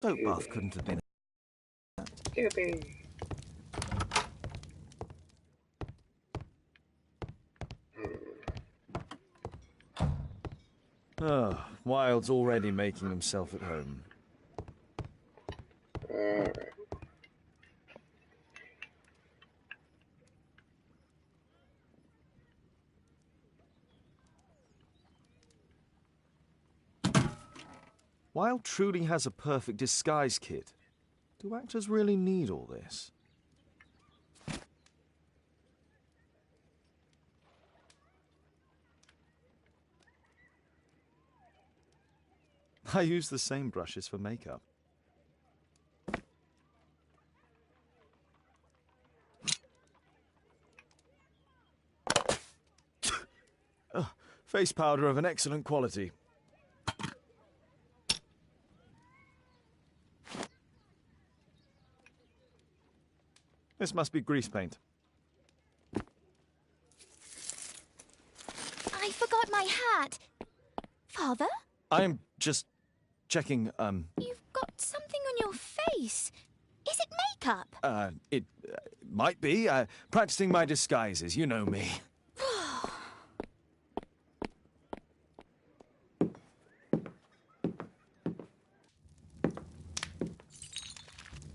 Soap bath couldn't have been. Oh, Wilde's already making himself at home. Alright. Wilde truly has a perfect disguise kit. Do actors really need all this? I use the same brushes for makeup. Face powder of an excellent quality. This must be grease paint. I forgot my hat. Father? I'm just checking, You've got something on your face. Is it makeup? It might be. Practicing my disguises, you know me.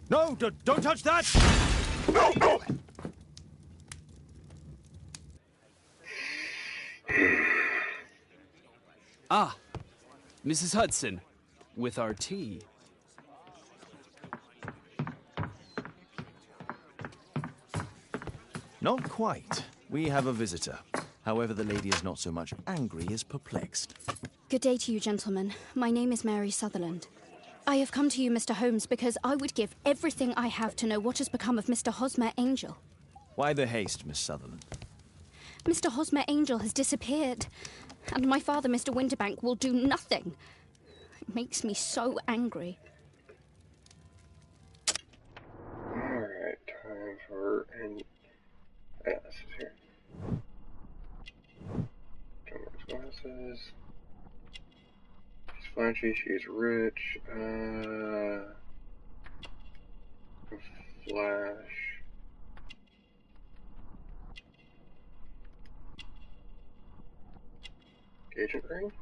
No, don't touch that! No, no! Ah, Mrs. Hudson, with our tea. Not quite. We have a visitor. However, the lady is not so much angry as perplexed. Good day to you, gentlemen. My name is Mary Sutherland. I have come to you, Mr. Holmes, because I would give everything I have to know what has become of Mr. Hosmer Angel. Why the haste, Miss Sutherland? Mr. Hosmer Angel has disappeared, and my father, Mr. Winterbank, will do nothing. It makes me so angry. Alright, time for this is here. Glasses. She's flashy, she's rich. Flash. Agent ring?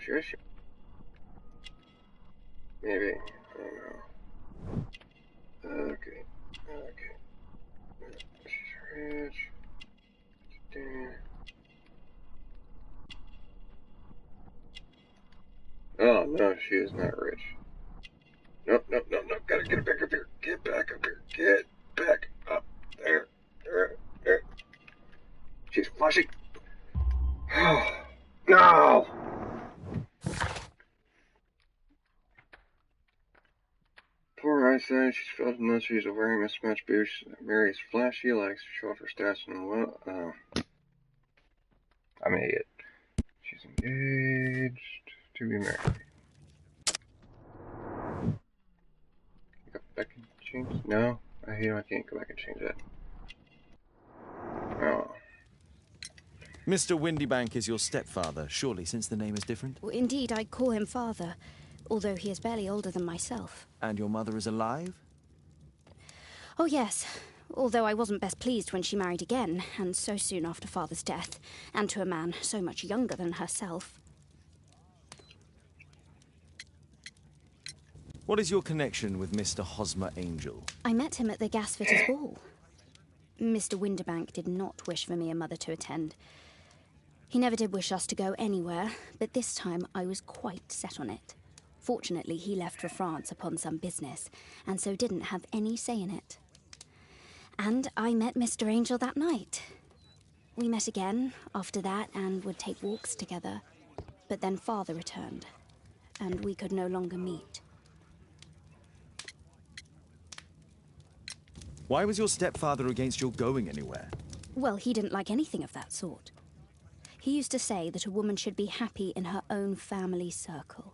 Sure. Maybe. I don't know. Okay. She's rich. Oh, no, she is not rich. Nope. Gotta get back up here. Get back up here. Get back up there. There. She's flashy. Oh, no! Poor eyesight, she's felt enough. She's wearing mismatched boots. Mary's flashy, likes to show off her stats and well. I'm an idiot. She's engaged to be married. Go back and change? No, I can't go back and change that. Oh. Mr. Windybank is your stepfather, surely, since the name is different? Well, indeed, I call him father, although he is barely older than myself. And your mother is alive? Oh, yes. Although I wasn't best pleased when she married again, and so soon after father's death, and to a man so much younger than herself. What is your connection with Mr. Hosmer Angel? I met him at the gasfitter's ball. Mr. Winterbank did not wish for me and Mother to attend. He never did wish us to go anywhere, but this time I was quite set on it. Fortunately, he left for France upon some business, and so didn't have any say in it. And I met Mr. Angel that night. We met again after that and would take walks together. But then Father returned, and we could no longer meet. Why was your stepfather against your going anywhere? Well, he didn't like anything of that sort. He used to say that a woman should be happy in her own family circle.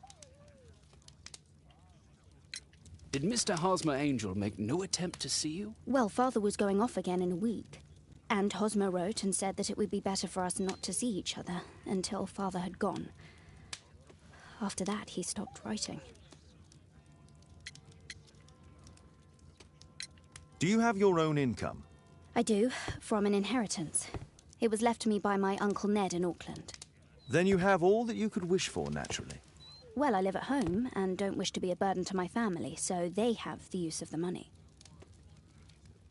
Did Mr. Hosmer Angel make no attempt to see you? Well, Father was going off again in a week. And Hosmer wrote and said that it would be better for us not to see each other until Father had gone. After that, he stopped writing. Do you have your own income? I do, from an inheritance. It was left to me by my Uncle Ned in Auckland. Then you have all that you could wish for, naturally. Well, I live at home and don't wish to be a burden to my family, so they have the use of the money.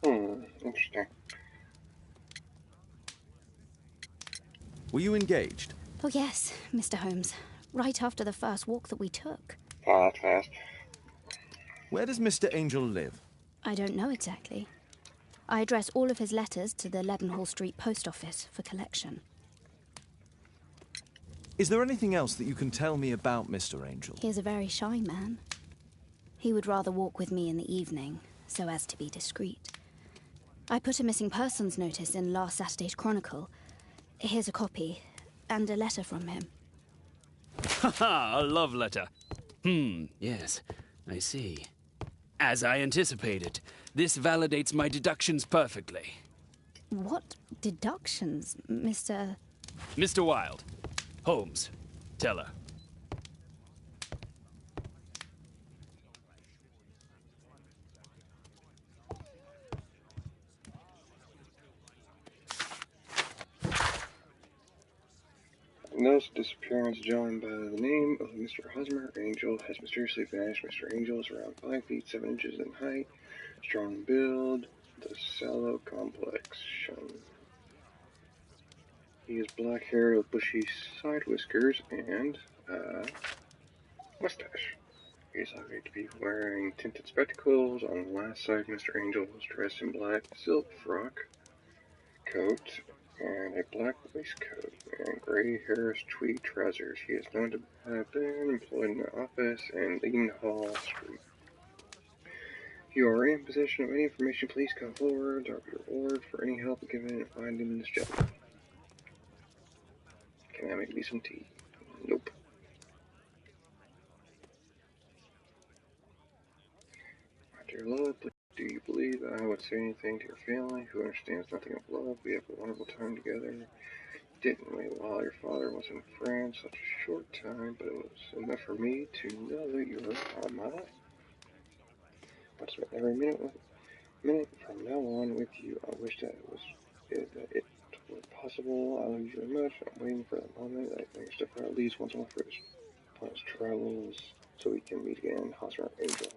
Interesting. Were you engaged? Oh yes, Mr. Holmes. Right after the first walk that we took. Oh, that's fast. Where does Mr. Angel live? I don't know exactly. I address all of his letters to the Leadenhall Street Post Office for collection. Is there anything else that you can tell me about Mr. Angel? He is a very shy man. He would rather walk with me in the evening, so as to be discreet. I put a missing persons notice in last Saturday's Chronicle. Here's a copy, and a letter from him. Haha, a love letter. Yes, I see. As I anticipated, this validates my deductions perfectly. What deductions, Mr. Mr. Wilde. Holmes. Tell her. Notice disappearance. Gentleman by the name of Mr. Hosmer Angel has mysteriously vanished. Mr. Angel is around 5 feet 7 inches in height, strong build, the sallow complexion. He is black-haired with bushy side whiskers and mustache. He is likely to be wearing tinted spectacles. On the last side, Mr. Angel was dressed in black silk frock coat and a black waistcoat and gray Harris tweed trousers. He is known to have been employed in the office in Leadenhall Street. If you are in possession of any information, please come forward. I'll be rewarded for any help given in finding this gentleman. Can I make me some tea? Nope. My dear love, do you believe that I would say anything to your family who understands nothing of love? We have a wonderful time together, didn't we? While your father was in France, such a short time, but it was enough for me to know that you were part of my life. I spend every minute from now on with you. I wish that it were possible. I love you very much. I'm waiting for that moment that I can step out at least once more for his travels, so we can meet again. Hosmer Angel.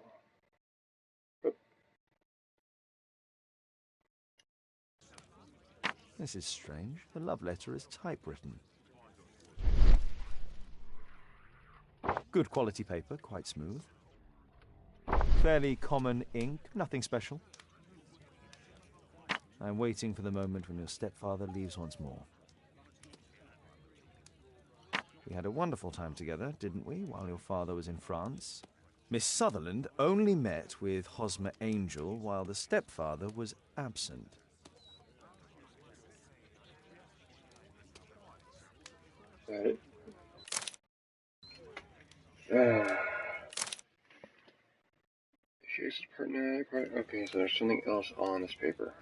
This is strange. The love letter is typewritten. Good quality paper, quite smooth. Fairly common ink, nothing special. I'm waiting for the moment when your stepfather leaves once more. We had a wonderful time together, didn't we, while your father was in France? Miss Sutherland only met with Hosmer Angel while the stepfather was absent. That She's partner. Okay, so there's something else on this paper.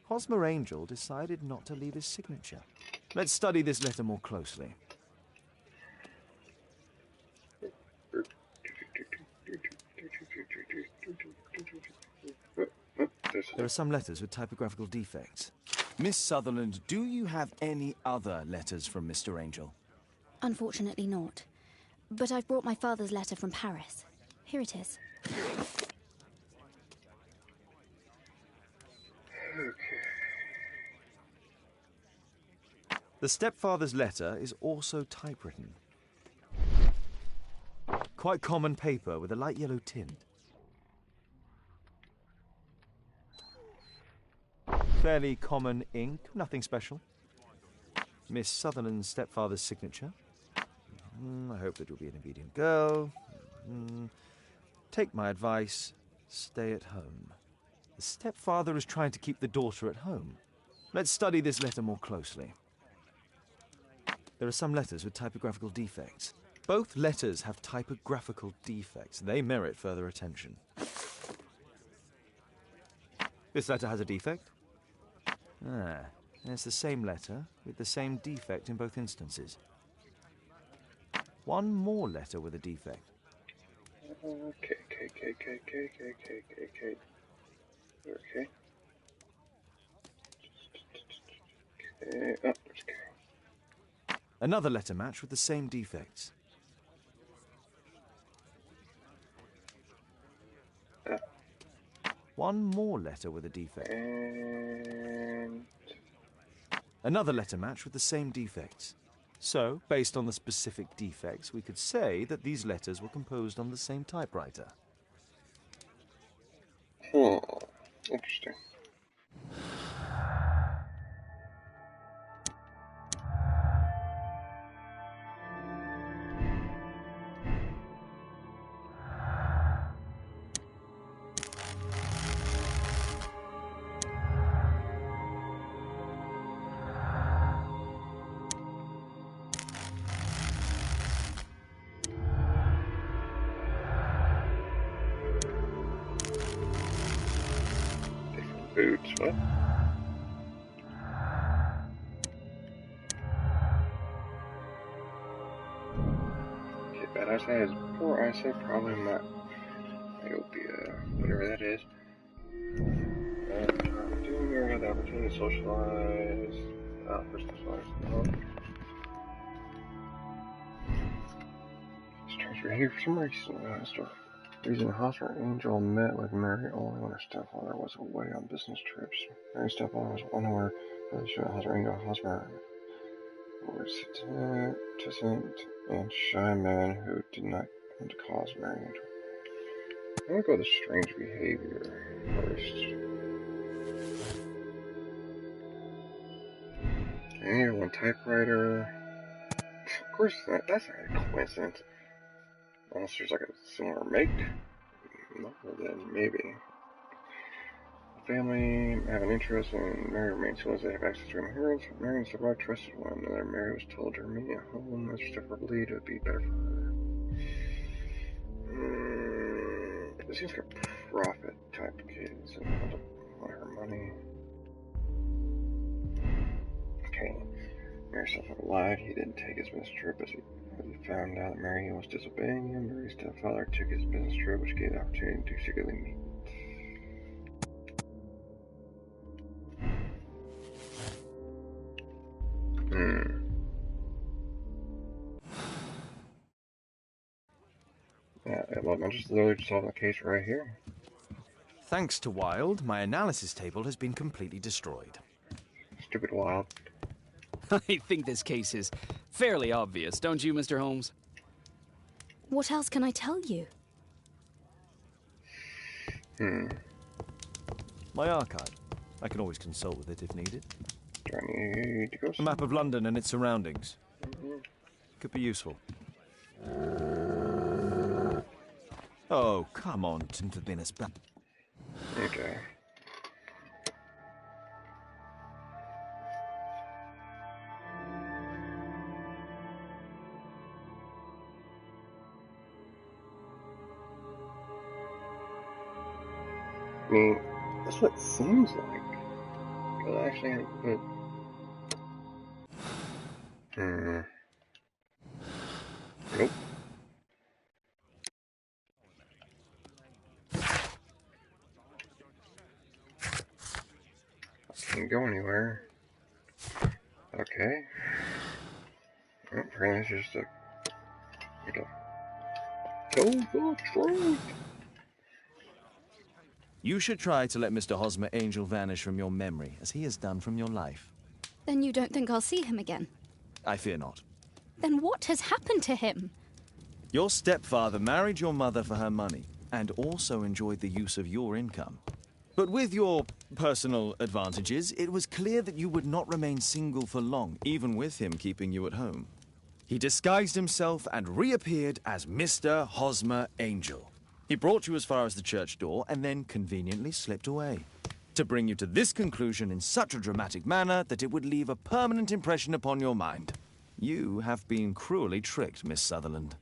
Hosmer Angel decided not to leave his signature. Let's study this letter more closely. There are some letters with typographical defects. Miss Sutherland, do you have any other letters from Mr. Angel? Unfortunately not. But I've brought my father's letter from Paris. Here it is. Okay. The stepfather's letter is also typewritten. Quite common paper with a light yellow tint. Fairly common ink, nothing special. Miss Sutherland's stepfather's signature. I hope that you'll be an obedient girl. Take my advice, stay at home. The stepfather is trying to keep the daughter at home. Let's study this letter more closely. There are some letters with typographical defects. Both letters have typographical defects. They merit further attention. This letter has a defect. It's the same letter with the same defect in both instances. One more letter with a defect. Okay. Okay. Oh, there's K. Another letter match with the same defects. One more letter with a defect. And Another letter match with the same defects. So, based on the specific defects, we could say that these letters were composed on the same typewriter. interesting. Boots, what? Okay, bad eyesight has poor eyesight, probably not myopia, whatever that is. Doing here, got the opportunity to socialize. First socialize. Strange behavior for some reason, Hosmer Angel met with Mary only when her stepfather was away on business trips. Mary's stepfather was unaware of the Hosmer Angel. Hosmer was reticent and shy man who did not want to cause Mary Angel. I'm gonna go with the strange behavior first. Okay, one typewriter. Of course, that's not a coincidence. Unless there's like a similar make. No, then maybe. The family have an interest in Mary remains as they have access to inheritance. Mary and Sarah trusted one another. Mary was told her meeting at home as Stepper believed it would be better for her. It seems like a profit type case. And I don't want her money. Okay. Mary's stepfather lied. He didn't take his business trip as he found out that Mary was disobeying him. Mary's stepfather took his business trip, which gave the opportunity to secretly meet. Yeah, well, I'm just literally solving the case right here. Thanks to Wilde, my analysis table has been completely destroyed. Stupid Wild. I think this case is fairly obvious, don't you, Mr. Holmes? What else can I tell you? My archive. I can always consult with it if needed. Do I need to go A map of London and its surroundings. Could be useful. Oh, come on, to have been as bad. Okay. I mean, that's what it seems like. But actually, I put. Nope. Can't go anywhere. Okay. Oh, apparently it's just Go the truth! You should try to let Mr. Hosmer Angel vanish from your memory, as he has done from your life. Then you don't think I'll see him again? I fear not. Then what has happened to him? Your stepfather married your mother for her money, and also enjoyed the use of your income. But with your personal advantages, it was clear that you would not remain single for long, even with him keeping you at home. He disguised himself and reappeared as Mr. Hosmer Angel. He brought you as far as the church door and then conveniently slipped away, to bring you to this conclusion in such a dramatic manner that it would leave a permanent impression upon your mind. You have been cruelly tricked, Miss Sutherland.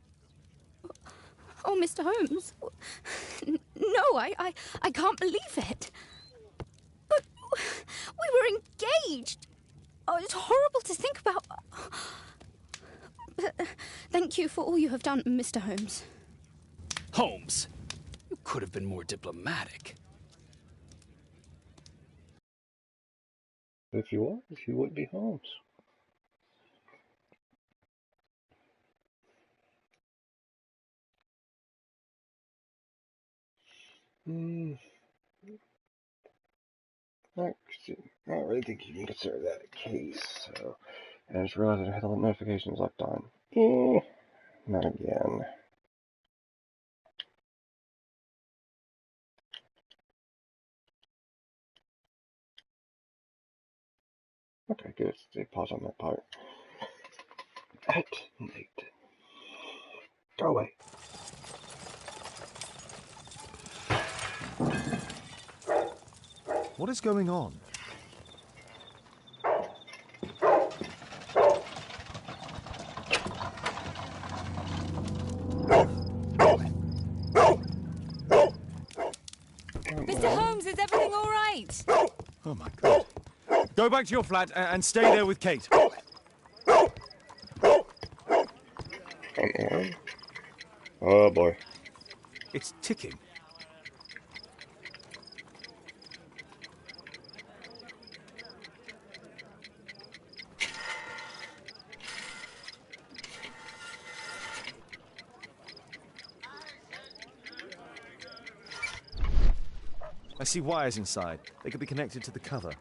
Oh, Mr. Holmes. No, I can't believe it. But we were engaged. Oh, it's horrible to think about. Thank you for all you have done, Mr. Holmes. Holmes, you could have been more diplomatic. If you was, you wouldn't be Holmes. I don't really think you can consider that a case, so... And I just realized I had all the notifications left on. Not again. Okay, good. Stay pause on that part. At night. Go away. What is going on? Mr. Holmes, is everything all right? Oh my God. Go back to your flat and stay there with Kate. Oh boy. It's ticking. I see wires inside. They could be connected to the cover.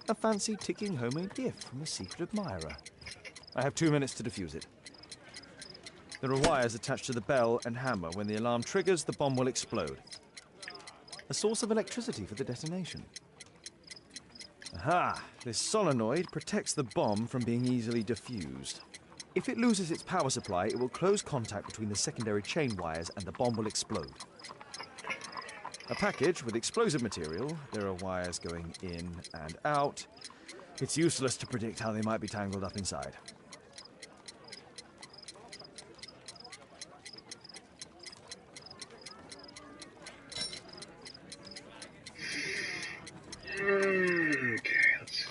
A fancy ticking homemade gift from a secret admirer. I have 2 minutes to defuse it. There are wires attached to the bell and hammer. When the alarm triggers, the bomb will explode. A source of electricity for the detonation. Aha! This solenoid protects the bomb from being easily diffused. If it loses its power supply, it will close contact between the secondary chain wires and the bomb will explode. A package with explosive material. There are wires going in and out. It's useless to predict how they might be tangled up inside. Okay, let's see.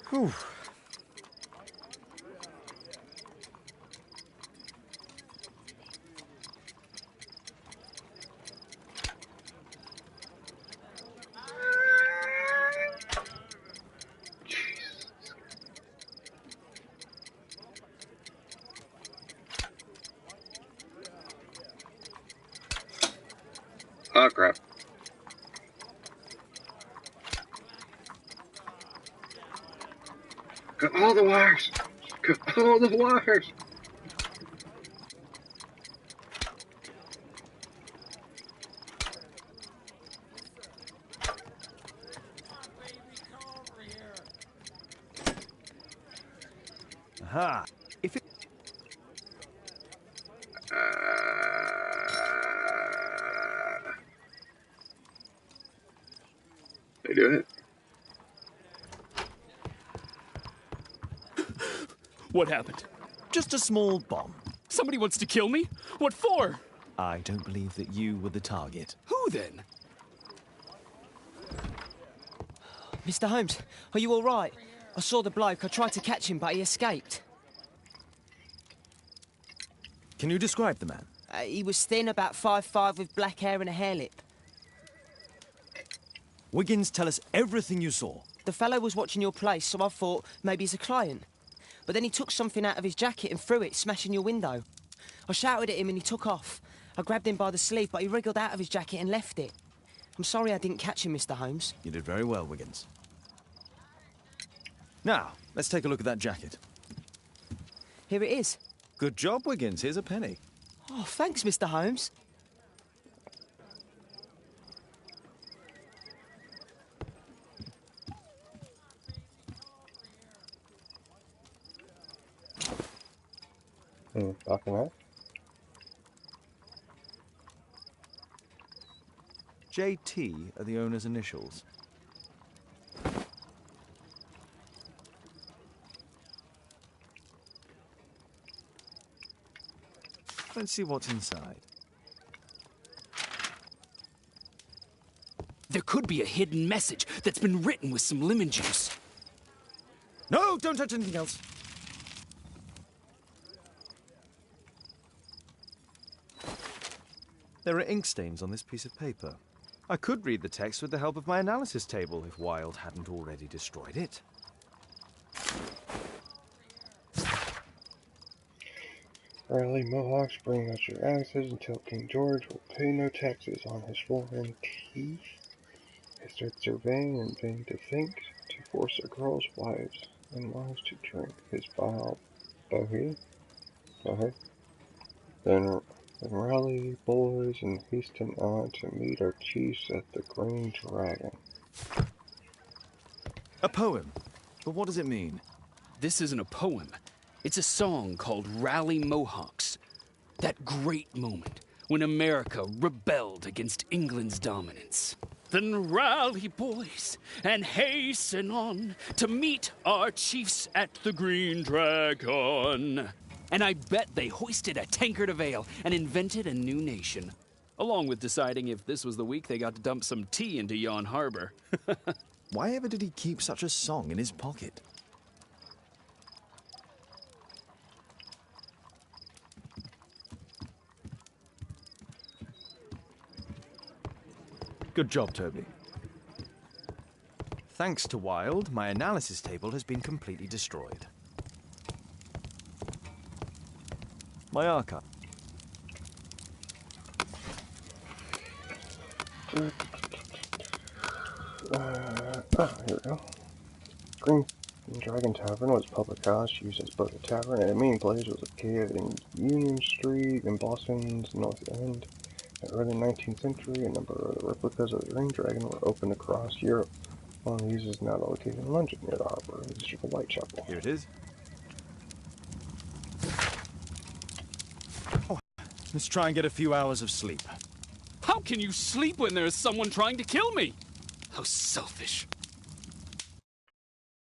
Whew. Oh crap. Cut all the wires! Cut all the wires! Aha! If it... They do it. What happened? Just a small bomb. Somebody wants to kill me? What for? I don't believe that you were the target. Who then? Mr. Holmes, are you all right? I saw the bloke. I tried to catch him, but he escaped. Can you describe the man? He was thin, about 5'5", with black hair and a hair lip. Wiggins, tell us everything you saw. The fellow was watching your place, so I thought maybe he's a client. But then he took something out of his jacket and threw it, smashing your window. I shouted at him and he took off. I grabbed him by the sleeve, but he wriggled out of his jacket and left it. I'm sorry I didn't catch him, Mr. Holmes. You did very well, Wiggins. Now, let's take a look at that jacket. Here it is. Good job, Wiggins. Here's a penny. Oh, thanks, Mr. Holmes. Back in that. JT are the owner's initials. Let's see what's inside. There could be a hidden message that's been written with some lemon juice. No, don't touch anything else. There are ink stains on this piece of paper. I could read the text with the help of my analysis table if Wilde hadn't already destroyed it. Raleigh Mohawks bring out your axes until King George will pay no taxes on his foreign teeth. They start surveying and vain to think, to force their girls' wives and wives to drink his vile bohea. Then rally, boys, and hasten on to meet our chiefs at the Green Dragon. A poem. But what does it mean? This isn't a poem. It's a song called Raleigh Mohawks. That great moment when America rebelled against England's dominance. Then rally, boys, and hasten on to meet our chiefs at the Green Dragon. And I bet they hoisted a tankard of ale and invented a new nation. Along with deciding if this was the week they got to dump some tea into yon harbor. Why ever did he keep such a song in his pocket? Good job, Toby. Thanks to Wilde, my analysis table has been completely destroyed. My archive. Here we go. Green Dragon Tavern was a public house used as both a tavern and a meeting place. It was located in Union Street in Boston's North End. In the early 19th century, a number of the replicas of the Green Dragon were opened across Europe. One of these is now located in London near the harbor in the district of Whitechapel. Here it is. Oh, let's try and get a few hours of sleep. How can you sleep when there's someone trying to kill me? How selfish.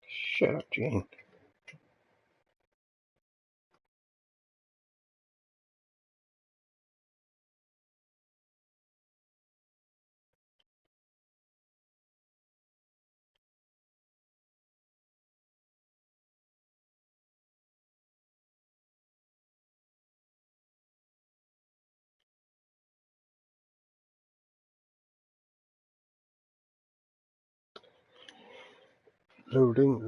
Shut up, Gene. Loading.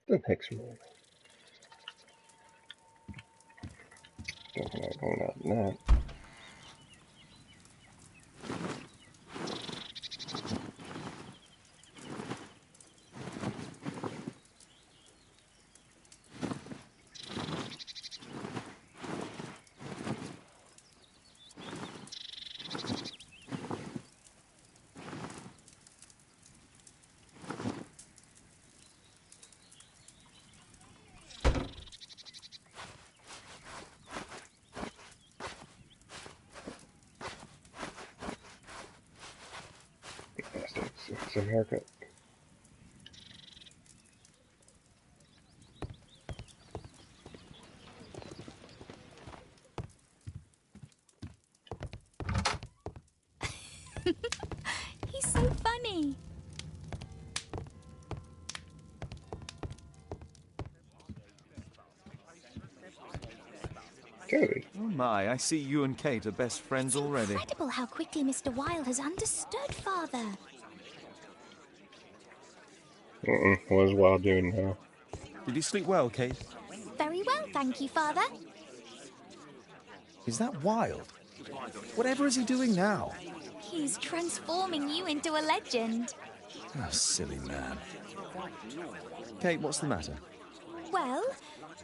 The next morning. Definitely not going out in that. Some haircut. He's so funny. Toby. Oh my, I see you and Kate are best friends already. Incredible how quickly Mr. Wilde has understood, Father. What is Wild doing now? Did you sleep well, Kate? Very well, thank you, Father. Is that Wilde? Whatever is he doing now? He's transforming you into a legend. Oh, silly man. Kate, what's the matter? Well,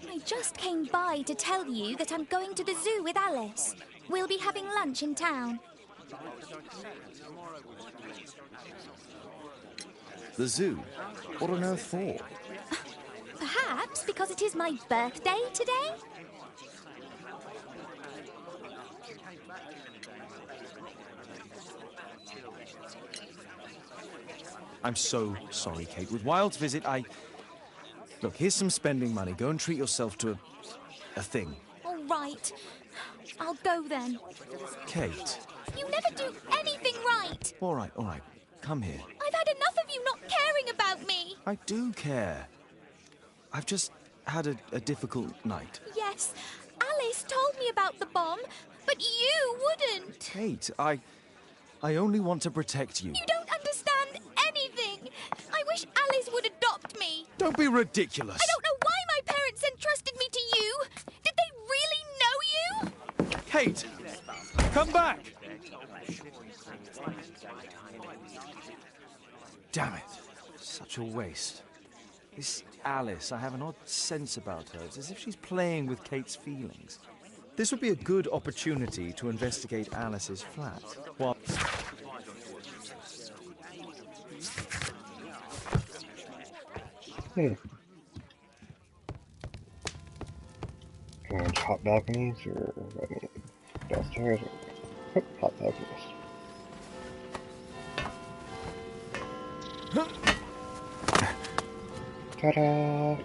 I just came by to tell you that I'm going to the zoo with Alice. We'll be having lunch in town. The zoo? What on earth for? Perhaps because it is my birthday today? I'm so sorry, Kate. With Wilde's visit, Look, here's some spending money. Go and treat yourself to a thing. All right. I'll go then. Kate. You never do anything right. All right. Come here. I've had enough of you not caring about me. I do care. I've just had a difficult night. Yes, Alice told me about the bomb, but you wouldn't. Kate, I only want to protect you. You don't understand anything. I wish Alice would adopt me. Don't be ridiculous. I don't know why my parents entrusted me to you. Did they really know you? Kate, come back! Damn it. Such a waste. This Alice, I have an odd sense about her. It's as if she's playing with Kate's feelings. This would be a good opportunity to investigate Alice's flat. While... Hot balconies, or downstairs, or hot balconies. Ta-da!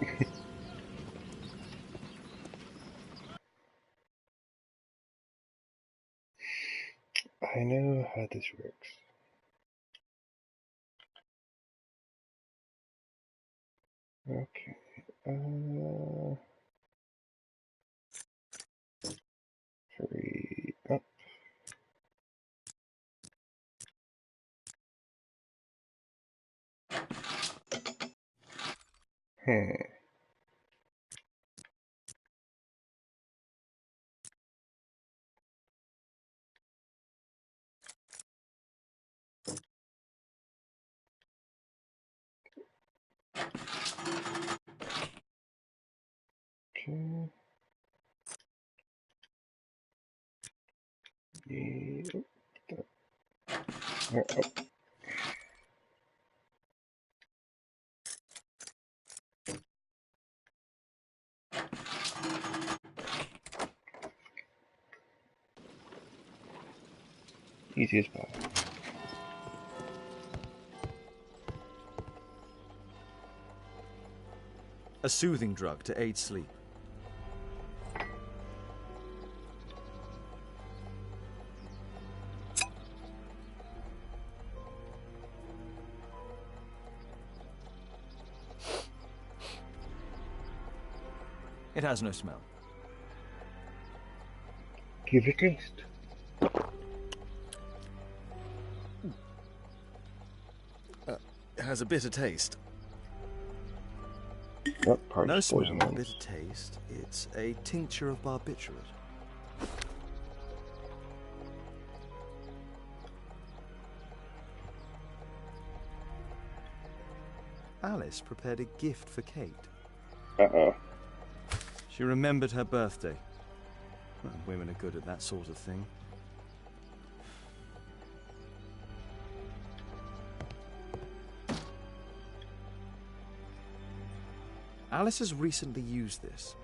I know how this works. Okay. Hurry up. Okay. Yeah. Oh. Easy as pie. A soothing drug to aid sleep. It has no smell. Give it a taste. It has a bitter taste. What part No is smell, poison? bitter taste. It's a tincture of barbiturate. Alice prepared a gift for Kate. Uh-oh. She remembered her birthday. Well, women are good at that sort of thing. Alice has recently used this.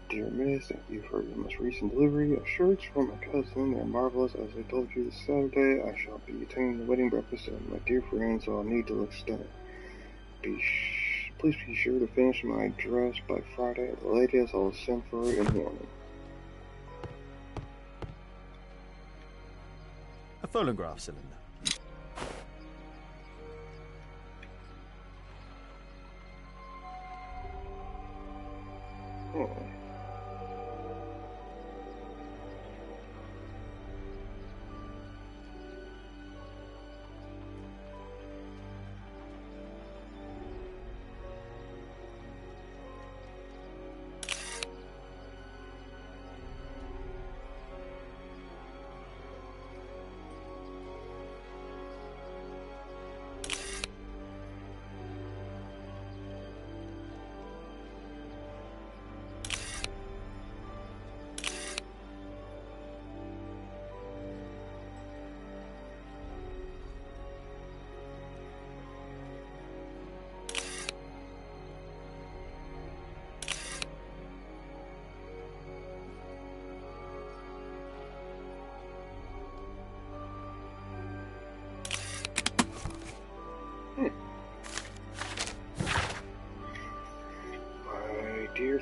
Dear Miss, thank you for your most recent delivery of shirts from my cousin. They're marvelous. As I told you this Saturday, I shall be attending the wedding breakfast of my dear friend, so I'll need to look stunning. Please be sure to finish my dress by Friday. At the latest, I'll send for it in the morning. A phonograph cylinder. Oh.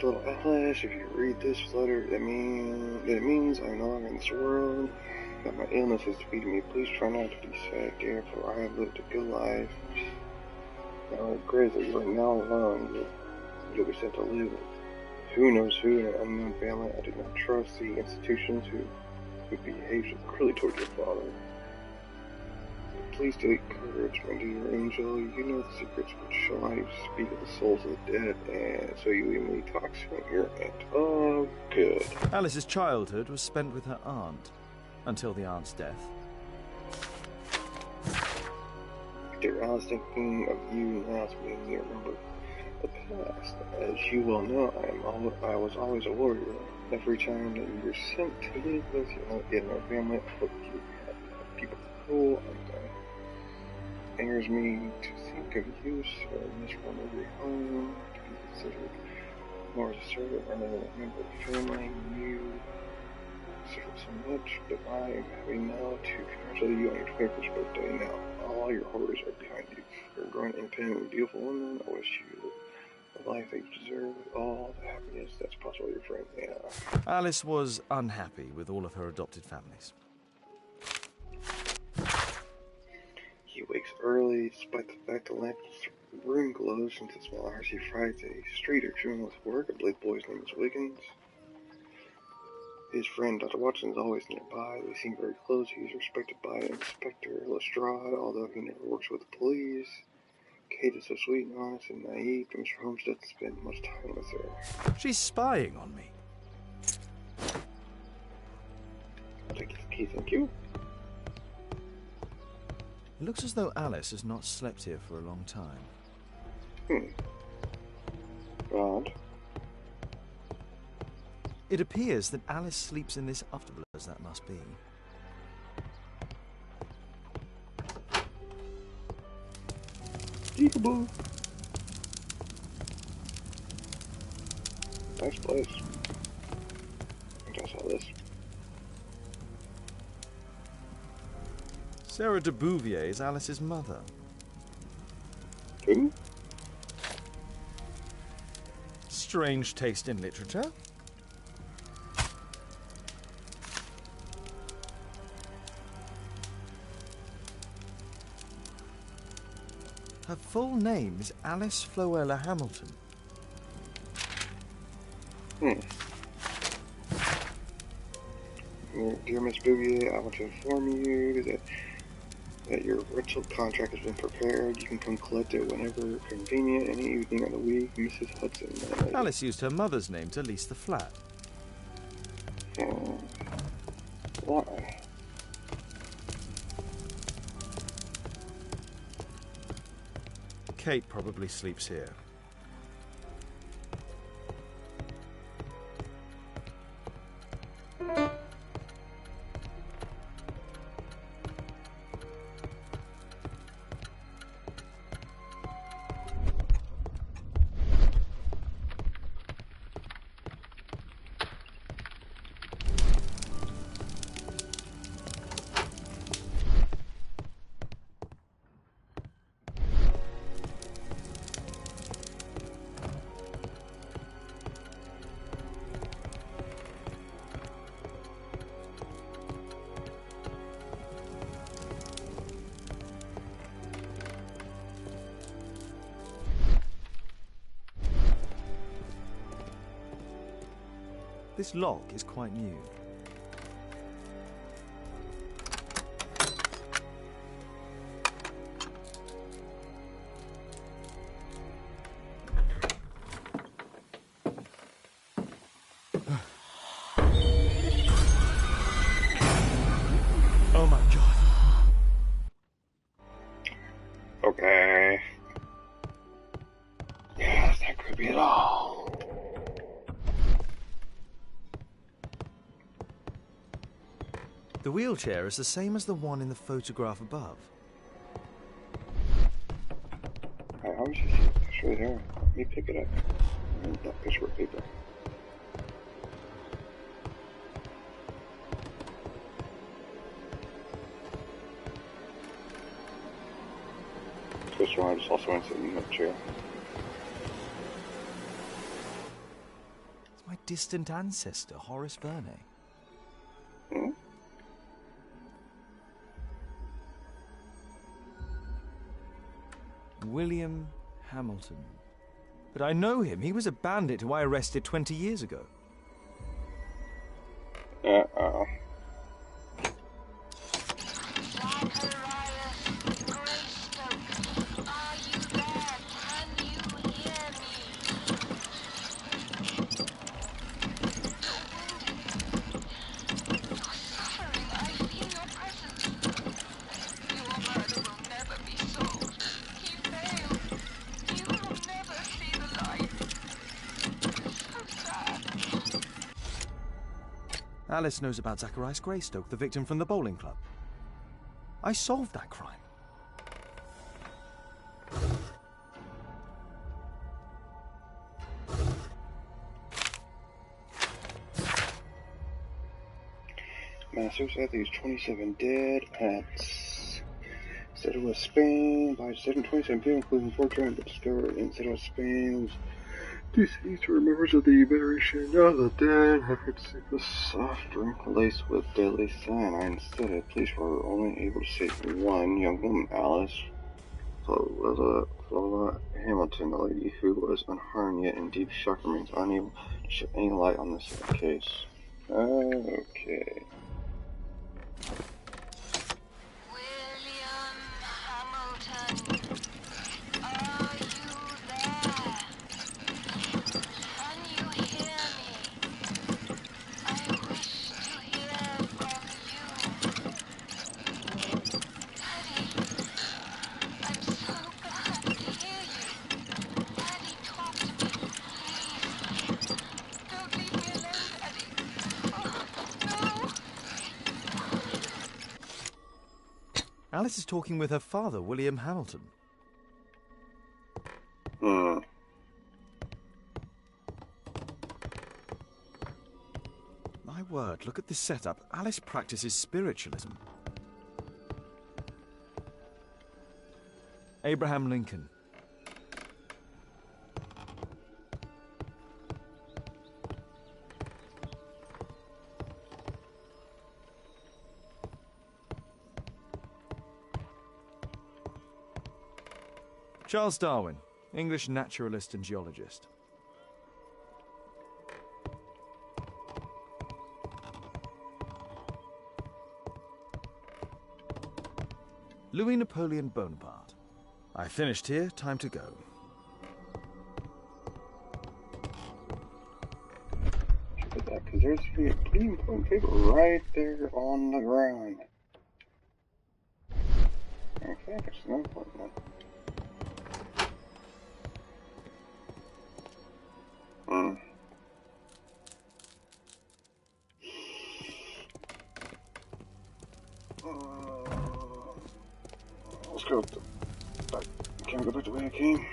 little Alice, if you read this letter, that it means I'm no longer in this world, that my illness is defeating me. Please try not to be sad, dear, for I have lived a good life. My only regret is that you are now alone. You'll be sent to live with who knows who in an unknown family. I did not trust the institutions who behaved so cruelly toward your father. Please take courage, my dear angel. You know the secrets which shall not even speak of the souls of the dead, and so you leave me talks from your aunt. Oh, good. Alice's childhood was spent with her aunt, until the aunt's death. Dear Alice, thinking of you now is making me remember the past. As you well know, I was always a warrior. Every time that you were sent to live with in our family, I hope you had people cool. Angers me to think of you, so I miss one every home, to be considered more as a servant rather than a member of the family. You suffered so much, but I am happy now to congratulate you on your 21st birthday. Now, all your horrors are behind you. You're a grown, independent, and beautiful woman. I wish you the life that you deserve with all the happiness that's possible, your friend. Yeah. Alice was unhappy with all of her adopted families. He wakes early, despite the fact the lamp in the room glows since it's small hours. He Fridays a straight or with work. I believe the boy's name is Wiggins. His friend Dr. Watson is always nearby. They seem very close. He's respected by Inspector Lestrade, although he never works with the police. Kate is so sweet and honest and naive, but Mr. Holmes doesn't spend much time with her. She's spying on me. I'll take the key, thank you. It looks as though Alice has not slept here for a long time. Odd. It appears that Alice sleeps in this afternoon, as that must be. Peekaboo. Nice place. I think I saw this. Sarah de Bouvier is Alice's mother. Who? Strange taste in literature. Her full name is Alice Floella Hamilton. Dear Miss Bouvier, I want to inform you that your rental contract has been prepared. You can come collect it whenever convenient, any evening of the week. Mrs. Hudson. Alice used her mother's name to lease the flat. Why? Kate probably sleeps here. This lock is quite new. Oh my God. Okay. Yes, that could be it all. The wheelchair is the same as the one in the photograph above. I always see it. It's right there. Let me pick it up. And that picture of paper. This one, I just also want to sit in that chair. My distant ancestor, Horace Verne. Hmm? William Hamilton. But I know him. He was a bandit who I arrested 20 years ago. Uh-oh. Alice knows about Zacharias Greystoke, the victim from the bowling club. I solved that crime. Masters said there's 27 dead at Citadel, Spain by 7:27 p.m., including 4 giant but discovered in Citadel, Spain. Deceased were members of the Federation of the Dead have received a soft drink laced with deadly cyanide. Instead, police were only able to save one young woman, Alice Flora Hamilton, the lady who was unharmed yet in deep shock remains unable to shed any light on this case. Okay. William Hamilton, are you there? Can you hear me? I wish to hear from you. Daddy, I'm so glad to hear you. Daddy, talk to me, please. Don't leave me alone, Daddy. Oh, no. Alice is talking with her father, William Hamilton. My word, look at this setup. Alice practices spiritualism. Abraham Lincoln. Charles Darwin, English naturalist and geologist. Louis Napoleon Bonaparte. I finished here, time to go. Look at that, because there's a pretty important paper right there on the ground. Okay, that's an important one. Let's go back. Can I go back the way I came?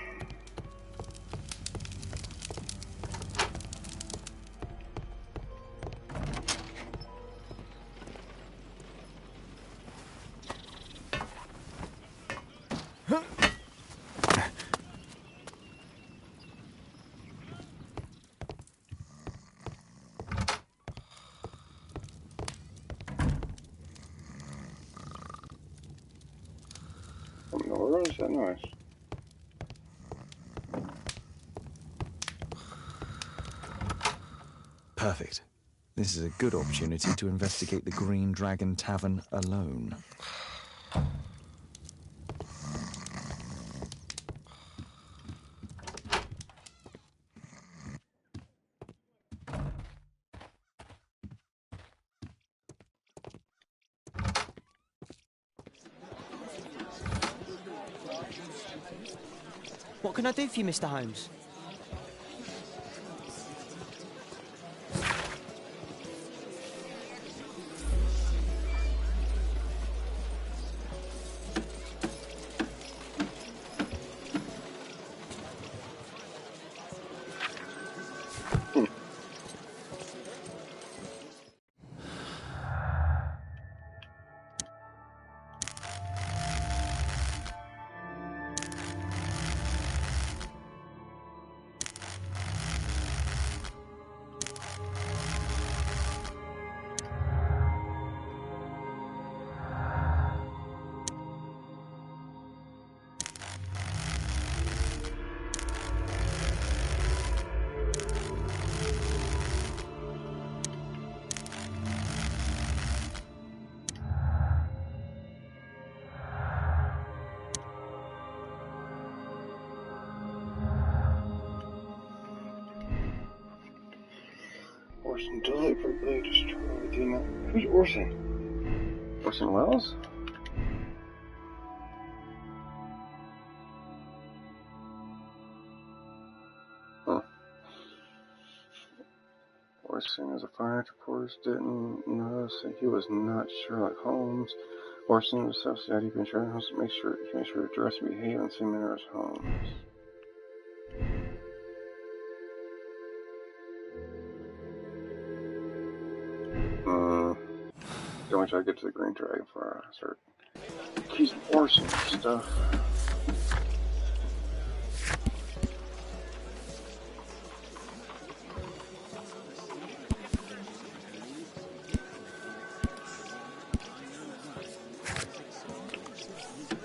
What is that noise? Perfect. This is a good opportunity to investigate the Green Dragon Tavern alone. What can I do for you, Mr. Holmes? Orson deliberately destroyed the amount. Who's Orson? Orson Welles? Huh. Orson, as a fire reporters didn't notice that he was not Sherlock Holmes. Orson was subsidized. He been Sherlock Holmes to make sure to dress and behave in the same manner as Holmes. Don't try to get to the Green Dragon before I start accusing Orson of stuff.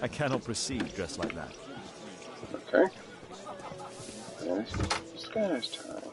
I cannot proceed dressed like that. Okay. There's disguise time.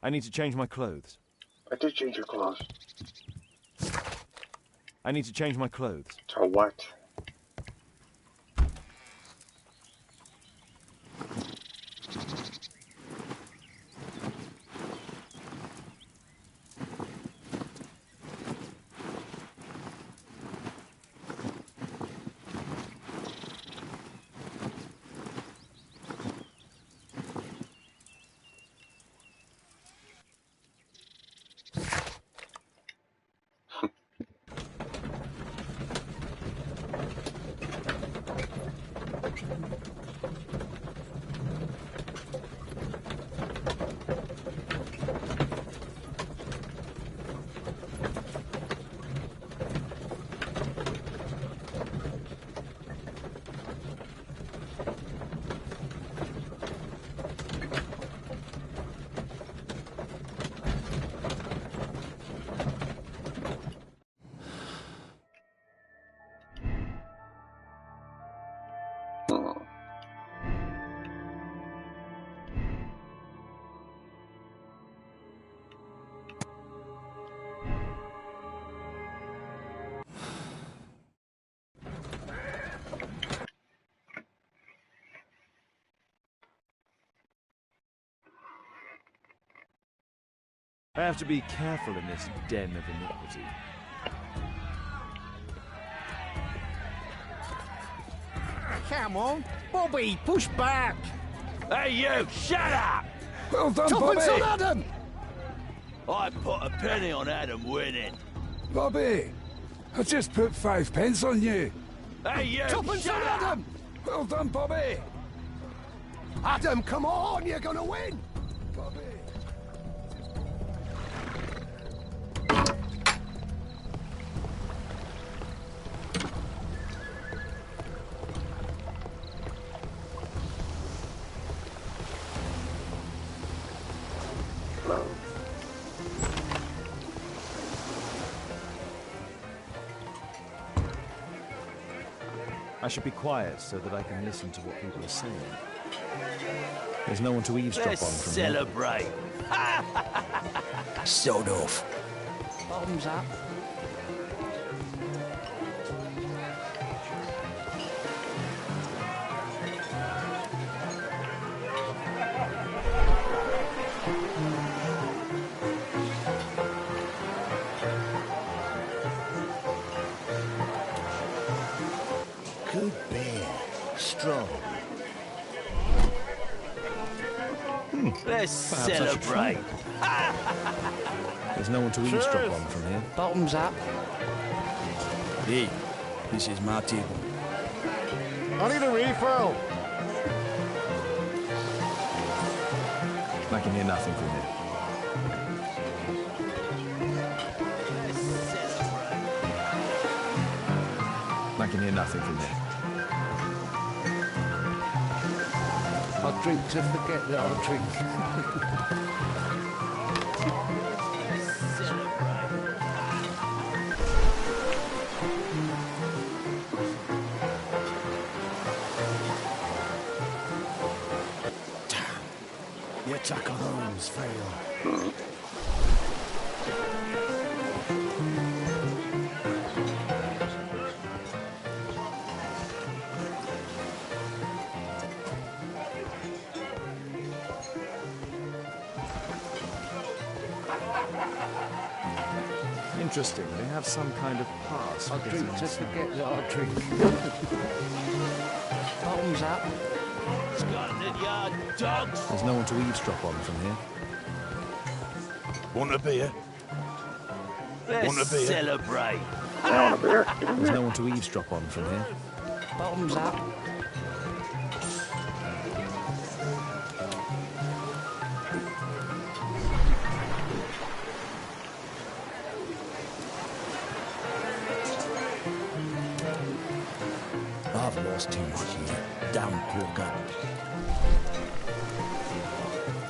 I need to change my clothes. I did change your clothes. I need to change my clothes. To what? I have to be careful in this den of iniquity. Come on, Bobby, push back! Hey, you! Shut up! Well done, Bobby! On Adam! I put a penny on Adam winning. Bobby, I just put 5 pence on you. Hey, you! Tuppence on Adam! Well done, Bobby! Adam, come on, you're gonna win! Bobby. I should be quiet so that I can listen to what people are saying. There's no one to eavesdrop on from celebrate. Sod off. Bottoms up. Good beer. Strong. Let's celebrate. There's no one to eavesdrop on from here. Bottoms up. Hey, this is my table. I need a refill. I can hear nothing from here. Let's celebrate. can hear nothing from here. I'll drink to forget that I'll drink. The attack on Holmes failed. Interesting. They have some kind of pass. I'll drink to forget that I'll drink. Bottoms up. Scotland Yard dogs! There's no one to eavesdrop on from here. Want a beer? Want a beer? Celebrate. There's no one to eavesdrop on from here. Bottoms up. I've lost too much here. Damn poor guy.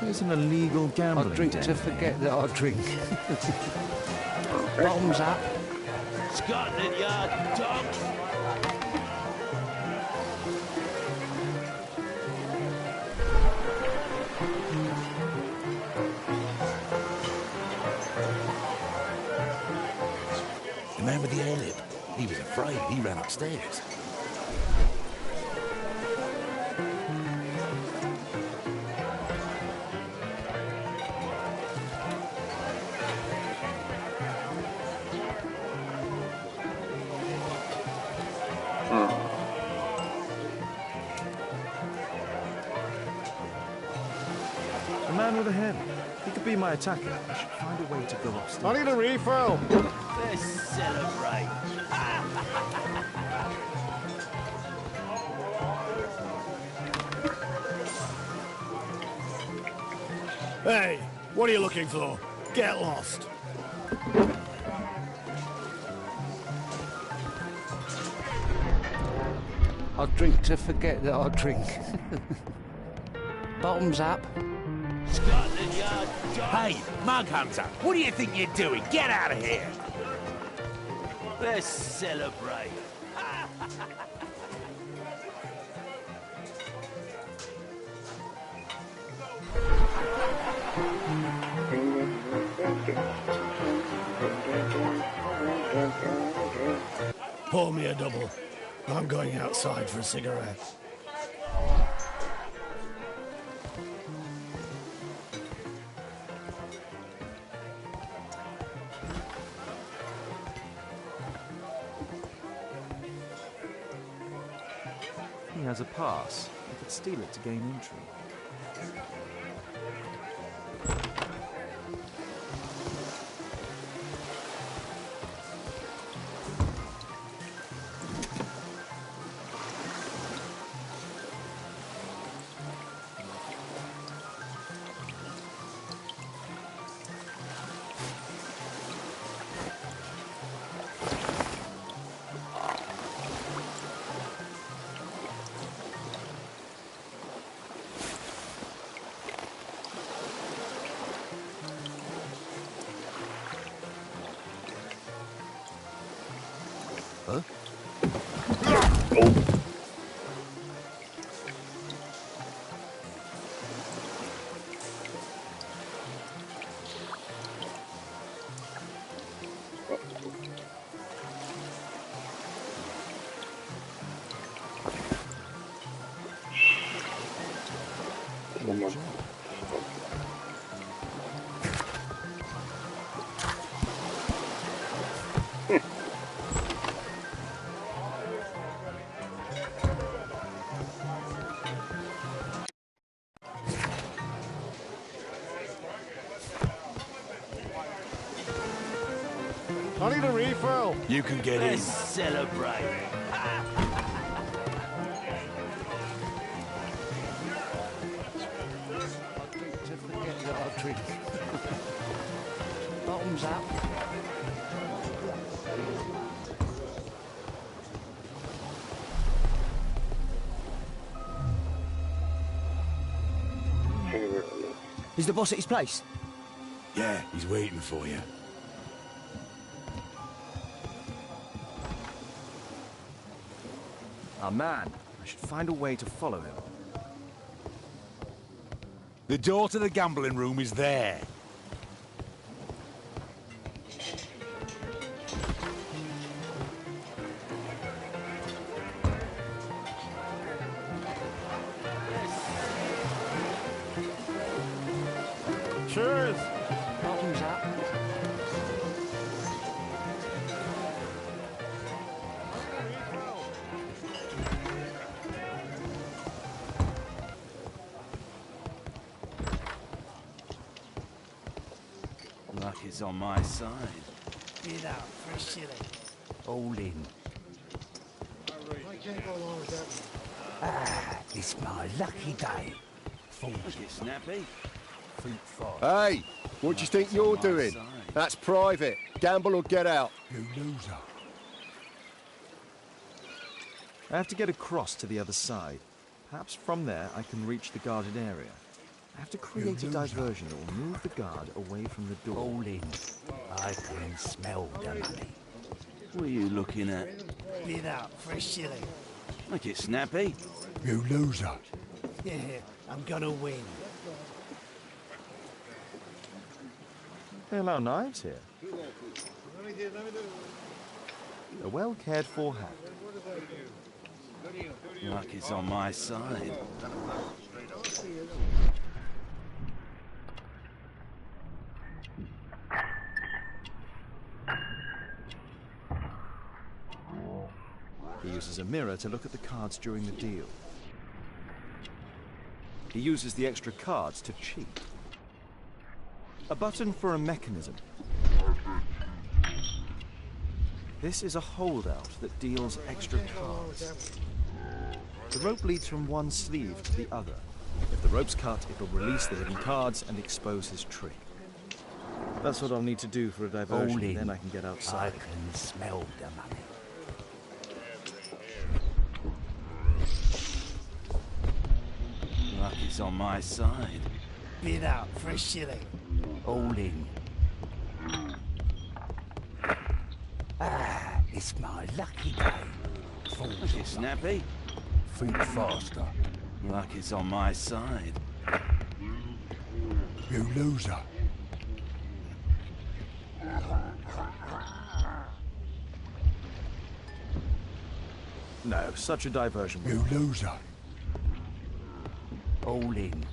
There's an illegal gambling I'll drink den. to forget that I'll drink. Bottoms up. Scotland Yard dogs! The man with the air-lip. He was afraid. He ran upstairs. The man with the head. He could be my attacker. I should find a way to go upstairs. I need a refill. Let's celebrate. Hey, what are you looking for? Get lost. I'll drink to forget that I'll drink. Bottoms up. Scotland Yard dogs! Hey, Mug Hunter, what do you think you're doing? Get out of here! Let's celebrate. Pour me a double. I'm going outside for a cigarette. He has a pass. I could steal it to gain entry. I need a refill. You can get in. Let's celebrate. I'll drink to forget that I'll drink. Bottoms up. the boss at his place? Yeah, he's waiting for you. Ah, man. I should find a way to follow him. The door to the gambling room is there. Cheers! Bottoms up. Luck is on my side. Get out for a shilling. All in. Ah, it's my lucky day. Look at Snappy. Hey, what do you think you're doing? That's private. Gamble or get out. You loser. I have to get across to the other side. Perhaps from there I can reach the guarded area. I have to create a diversion that will move the guard away from the door. All in. I can smell the money. What are you looking at? Bid out for a shilling. Look at Snappy. You loser. Yeah, I'm gonna win. They allow knives here. A well cared for hat. Luck is on my side. He uses a mirror to look at the cards during the deal. He uses the extra cards to cheat. A button for a mechanism. This is a holdout that deals extra cards. The rope leads from one sleeve to the other. If the rope's cut, it will release the hidden cards and expose his trick. That's what I'll need to do for a diversion, then I can get outside. I can smell the money. Luck is on my side. Bid out for a shilling. All in. Ah, it's my lucky day. Look at Snappy. Think faster. Luck is on my side. You loser. No, such a diversion. You loser. All in.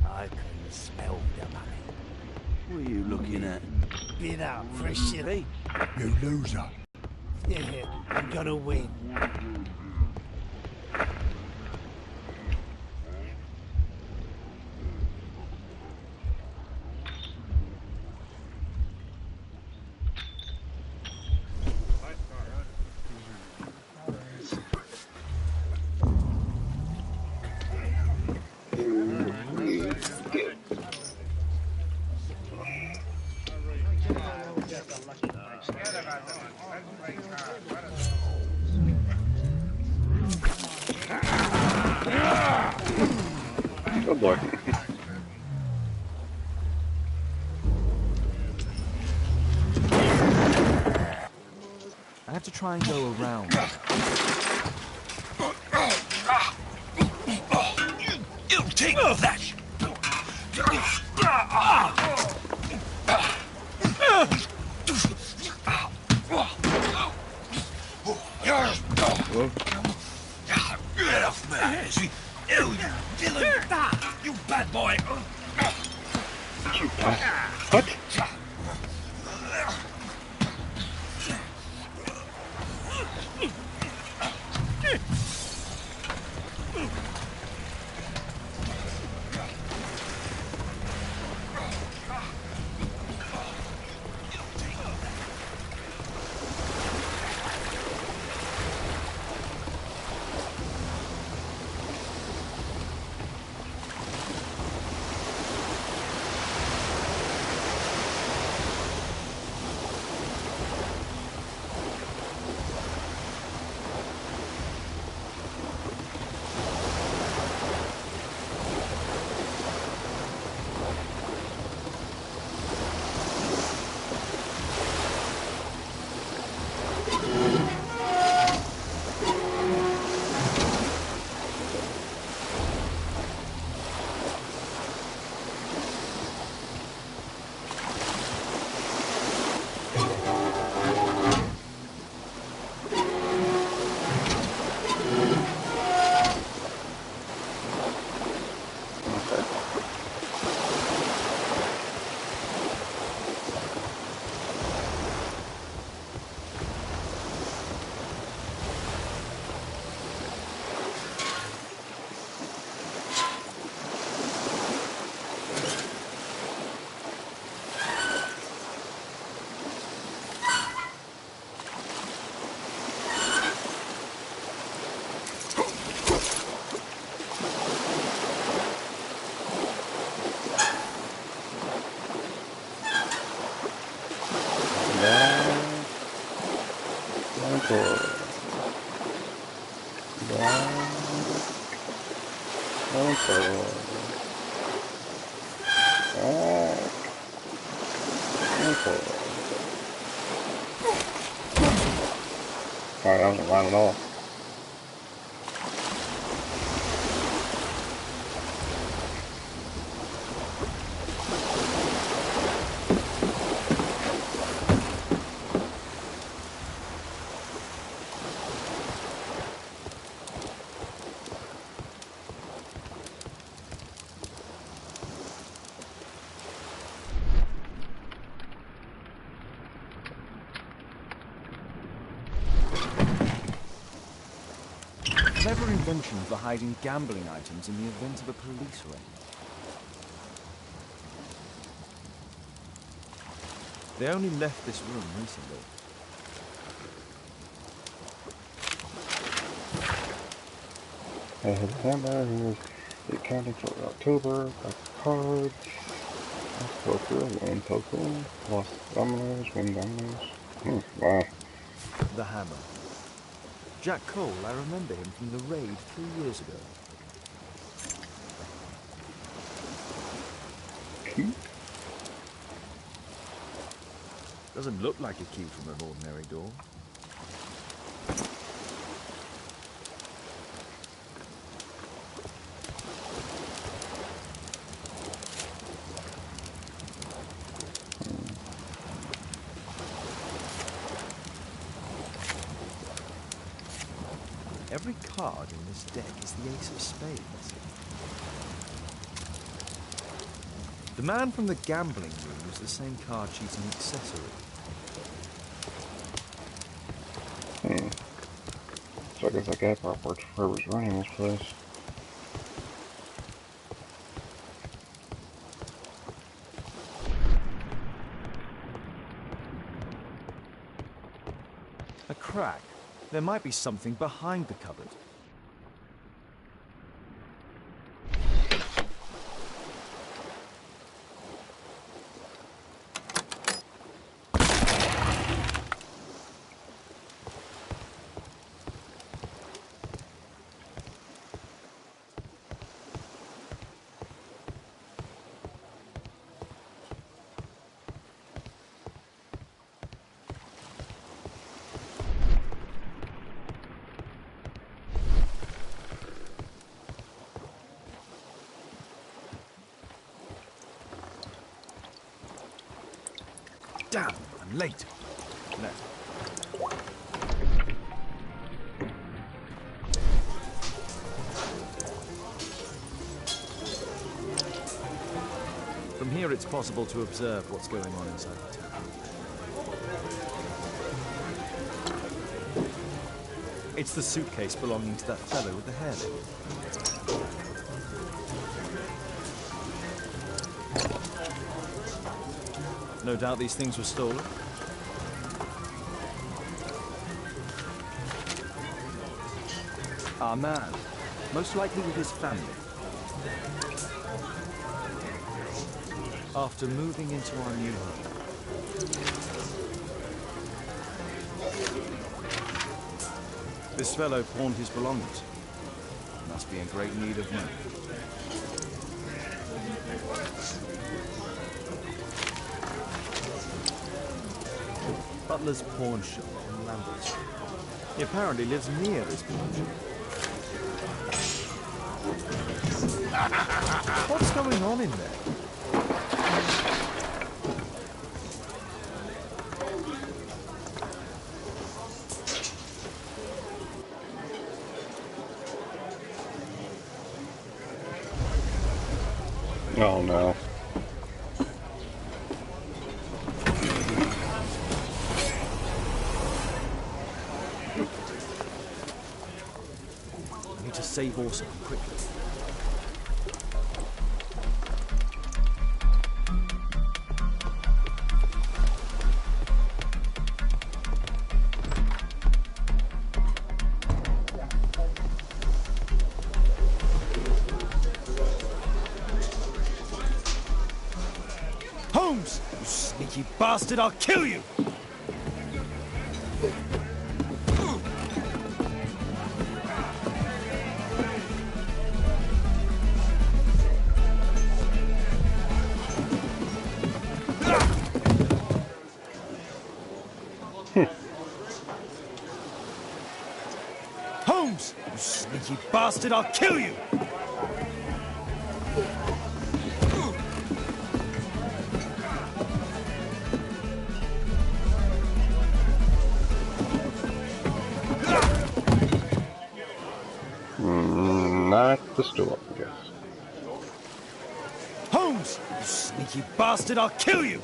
I can smell the money. What are you looking at? Bid out for a shilling. You loser. Yeah, I'm gonna win. Oh boy. I have to try and go around. You take that! Get off my ass! You villain! You bad boy! What? door. Down. Okay. Okay. Alright, that wasn't loud at all. Clever invention for hiding gambling items in the event of a police raid. They only left this room recently. I had a hammer, here's the accounting for October, got cards, poker, win poker, lost dominoes, win dominoes. Wow. The hammer. Jack Cole, I remember him from the raid 3 years ago. Key? Doesn't look like a key from an ordinary door. Every card in this deck is the ace of spades. The man from the gambling room was the same card cheating accessory. So I guess that guy probably worked for whoever's running this place. A crack. There might be something behind the cupboard. Damn, I'm late. No. From here it's possible to observe what's going on inside the town. It's the suitcase belonging to that fellow with the hairnet. No doubt these things were stolen. Our man, most likely with his family. After moving into our new home. This fellow pawned his belongings. Must be in great need of money. Butler's pawn shop in Lambert Street. He apparently lives near this pawn shop. What's going on in there? Oh no. I need to save Orson quickly. Holmes! You sneaky bastard, I'll kill you! bastard, I'll kill you! Not the stool, I guess. Holmes! You sneaky bastard, I'll kill you!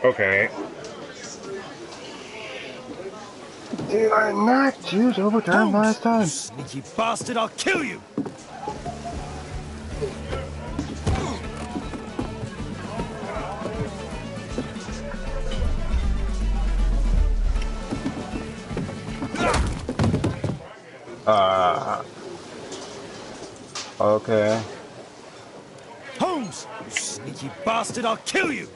Okay. Did I not use overtime last time? You sneaky bastard, I'll kill you! Okay. Holmes! You sneaky bastard, I'll kill you!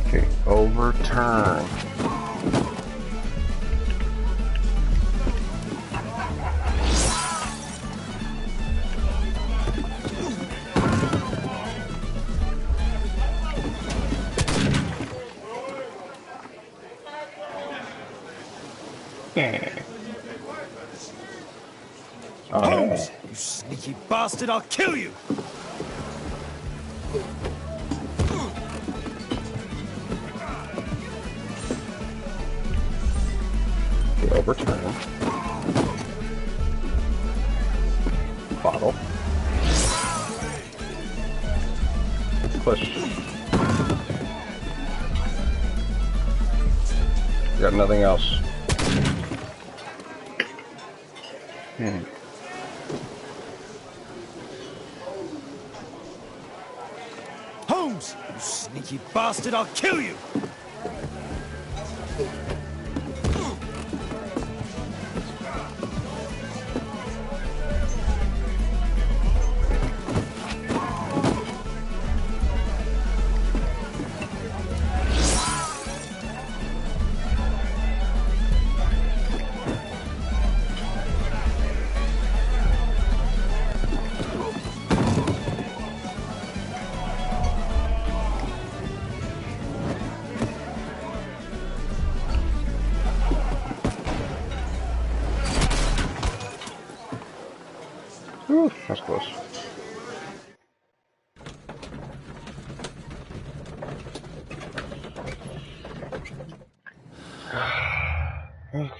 Okay, overturn. Holmes! You sneaky bastard, I'll kill you! Okay, overturn. Bottle. Push. Got nothing else. Holmes! You sneaky bastard, I'll kill you! Whew, that's close. Okay.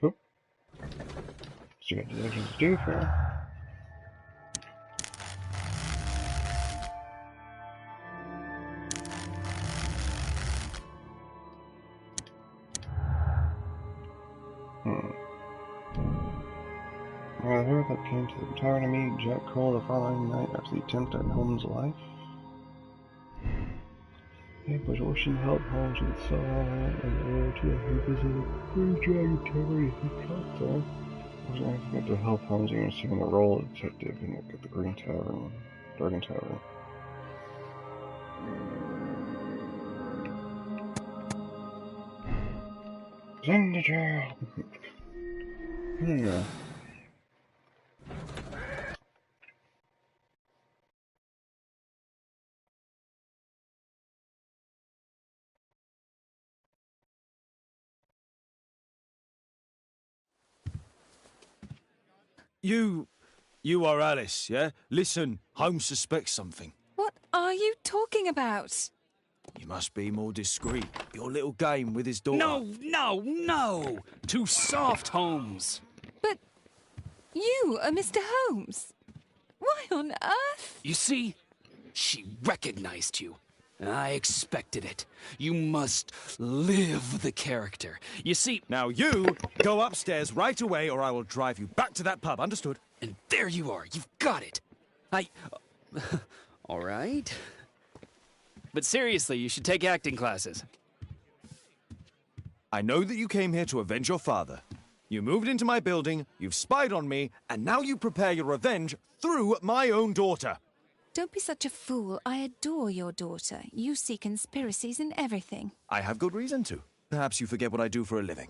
Cool. So you got the actions to do for. Well, who that came to the tavern to meet Jack Cole the following night after the attempt on Holmes' life? He was wishing help Holmes with Saul and order to visit the Green Dragon Tavern he caught there. I was asking to help Holmes in assuming the role of detective at the Green Tavern, Dragon Tavern. Send to jail. Yeah. You are Alice, yeah? Listen, Holmes suspects something. What are you talking about? You must be more discreet. Your little game with his daughter. No! Too soft, Holmes. But you are Mr. Holmes. Why on earth? You see, she recognized you. I expected it. You must live the character. You see... Now you go upstairs right away or I will drive you back to that pub, understood? And there you are. You've got it. All right. But seriously, you should take acting classes. I know that you came here to avenge your father. You moved into my building, you've spied on me, and now you prepare your revenge through my own daughter. Don't be such a fool. I adore your daughter. You see conspiracies in everything. I have good reason to. Perhaps you forget what I do for a living.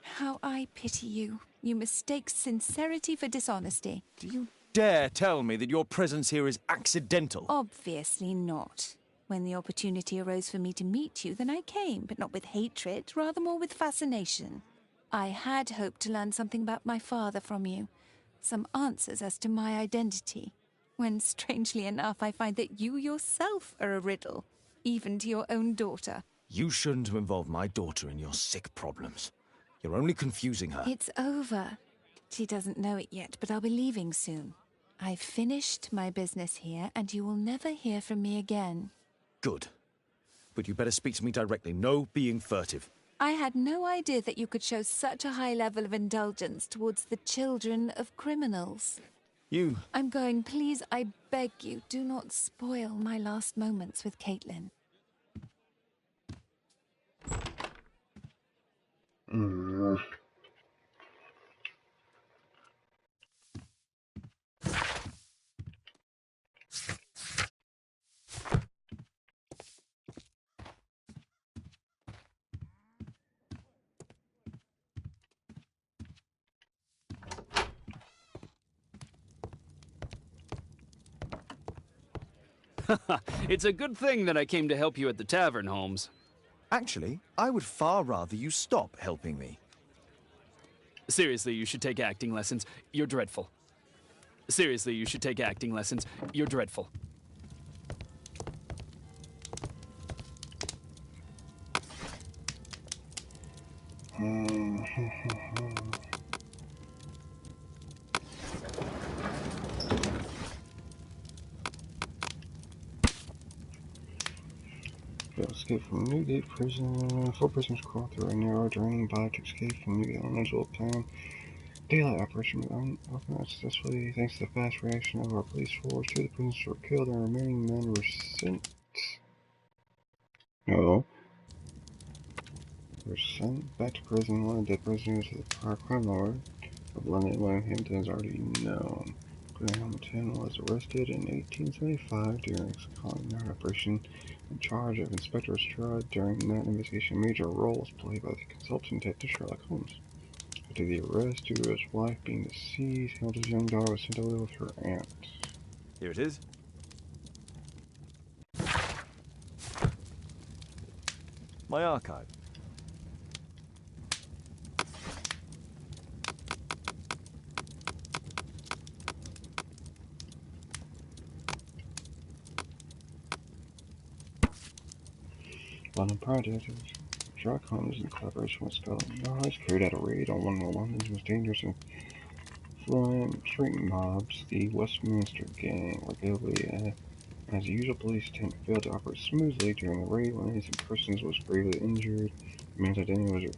How I pity you. You mistake sincerity for dishonesty. Do you dare tell me that your presence here is accidental? Obviously not. When the opportunity arose for me to meet you, then I came, but not with hatred, rather more with fascination. I had hoped to learn something about my father from you, some answers as to my identity, when, strangely enough, I find that you yourself are a riddle, even to your own daughter. You shouldn't have involved my daughter in your sick problems. You're only confusing her. It's over. She doesn't know it yet, but I'll be leaving soon. I've finished my business here, and you will never hear from me again. Good. But you better speak to me directly. No being furtive. I had no idea that you could show such a high level of indulgence towards the children of criminals. I'm going. Please, I beg you, do not spoil my last moments with Caitlin. It's a good thing that I came to help you at the tavern, Holmes. Actually, I would far rather you stop helping me. Seriously, you should take acting lessons. You're dreadful. Seriously, you should take acting lessons. You're dreadful. Escape from Newgate Prison. 4 prisoners crawled through a narrow draining body to escape from Newgate on unusual plan. Daylight operation was unsuccessfully thanks to the fast reaction of our police force. 2 of the prisoners were killed and the remaining men were sent. Were sent back to prison. One of the dead prisoners of the prior crime lord of London, William Hampton, is already known. Hamilton was arrested in 1875 during a colonial operation in charge of Inspector Strud. During that investigation, major role was played by the consultant detective Sherlock Holmes. After the arrest, due to his wife being deceased, Hamilton's young daughter was sent to live with her aunt. Here it is. My archive. London Project, Sherlock Holmes, in collaboration with Scotland Yard, carried out a raid on one of London's most dangerous and affluent street mobs, the Westminster Gang. Regrettably, as usual, police attempt failed to operate smoothly during the raid. One innocent person was gravely injured. The man's identity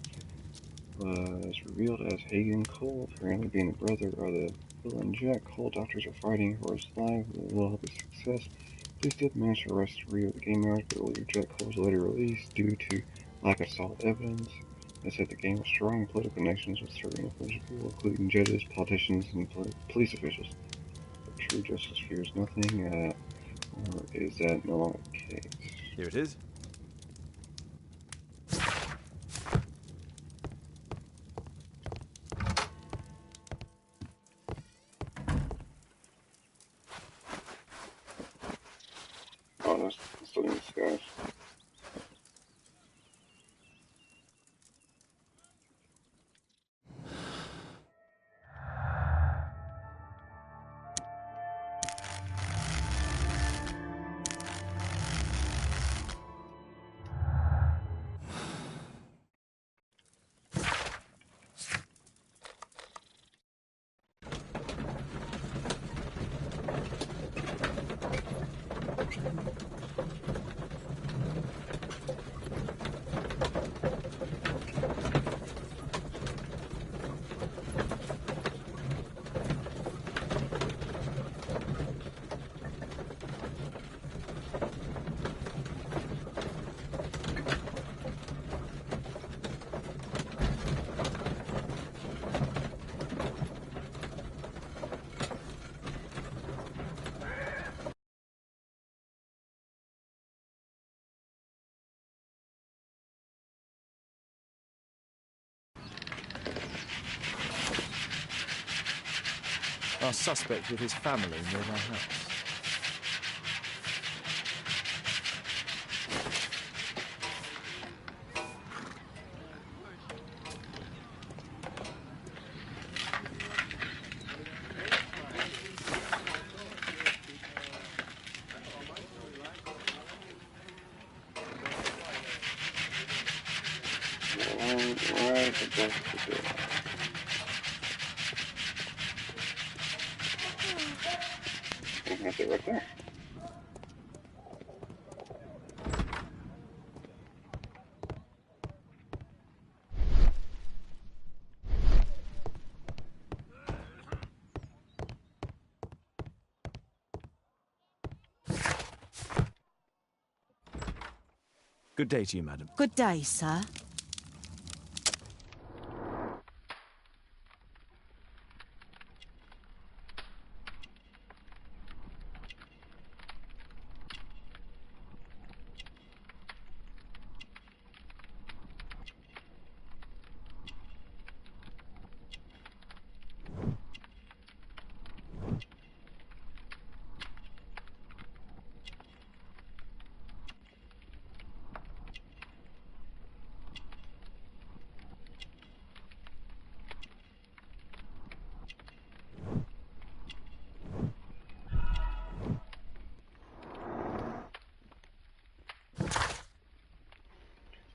was revealed as Hagen Cole, apparently being the brother of the villain Jack Cole. Doctors are fighting for his life with little hope of success. Police did manage to arrest 3 of the gang members, but earlier Jack Cole was later released due to lack of solid evidence. They said the gang was strong political connections with certain influential people, including judges, politicians, and police officials. But true justice fears nothing, or is that no longer the case? Here it is. Oh, that's still in disguise. Our suspect with his family near our house. Right above the door. I think that's it right there. Good day to you, madam. Good day, sir.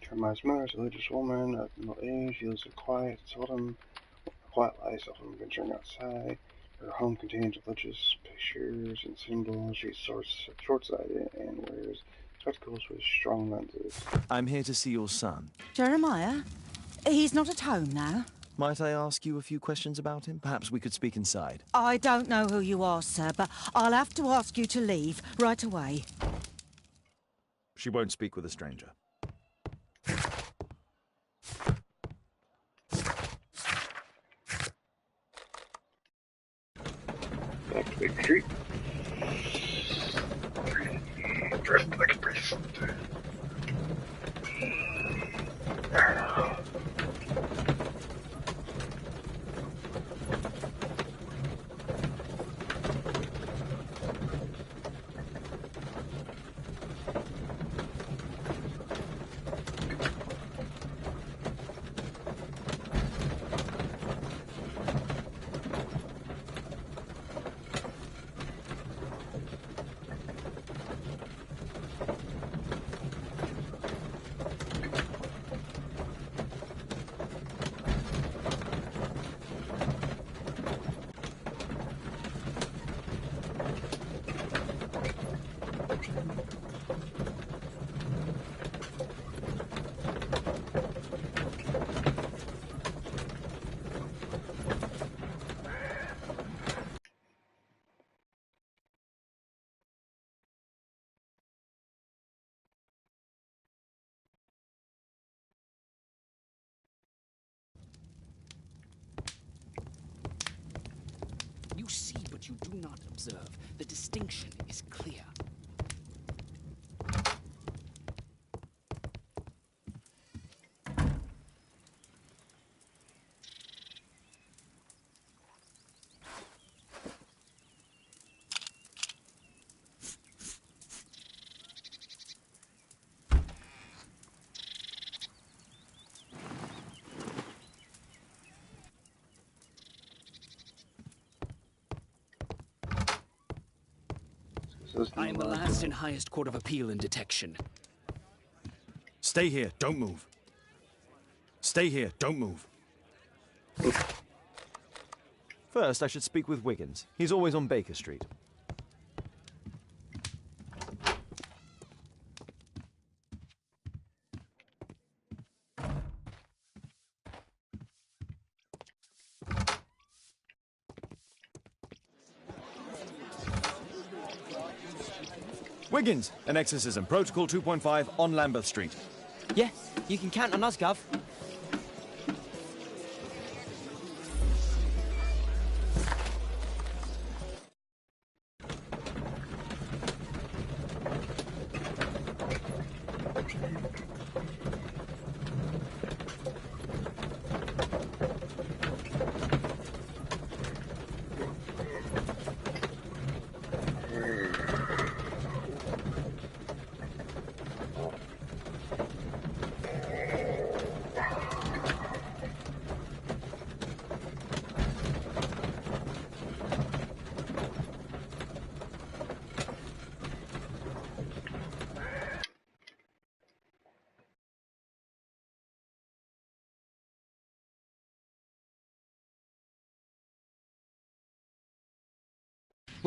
Jeremiah's mother is a religious woman of middle age. She lives a quiet life, seldom venturing outside. Her home contains religious pictures and symbols. She's short-sighted and wears spectacles with strong lenses. I'm here to see your son. Jeremiah? He's not at home now. Might I ask you a few questions about him? Perhaps we could speak inside. I don't know who you are, sir, but I'll have to ask you to leave right away. She won't speak with a stranger. Back to Big Street. Dressed like a priest. You see, but you do not observe. The distinction is clear. I am the last and highest court of appeal in detection. Stay here, don't move. Stay here, don't move. First, I should speak with Wiggins. He's always on Baker Street. Wiggins, an exorcism. Protocol 2.5 on Lambeth Street. Yeah, you can count on us, Gov.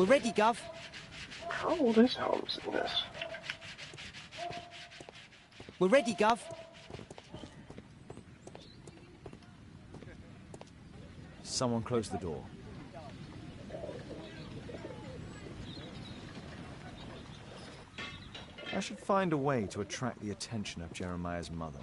We're ready, Gov. How old is Holmes in this? We're ready, Gov. Someone close the door. I should find a way to attract the attention of Jeremiah's mother.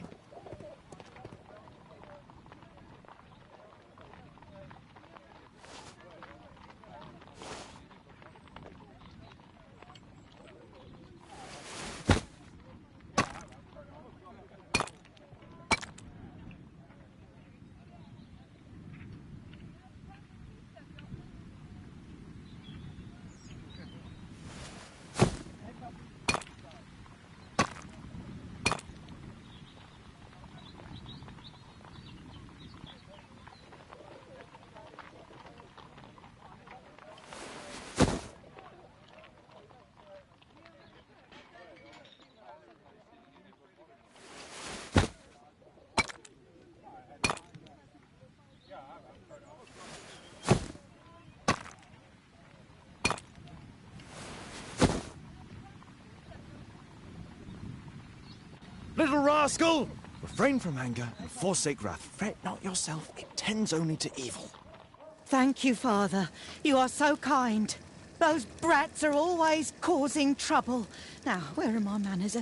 Little rascal! Refrain from anger and forsake wrath. Fret not yourself, it tends only to evil. Thank you, Father. You are so kind. Those brats are always causing trouble. Now, where are my manners?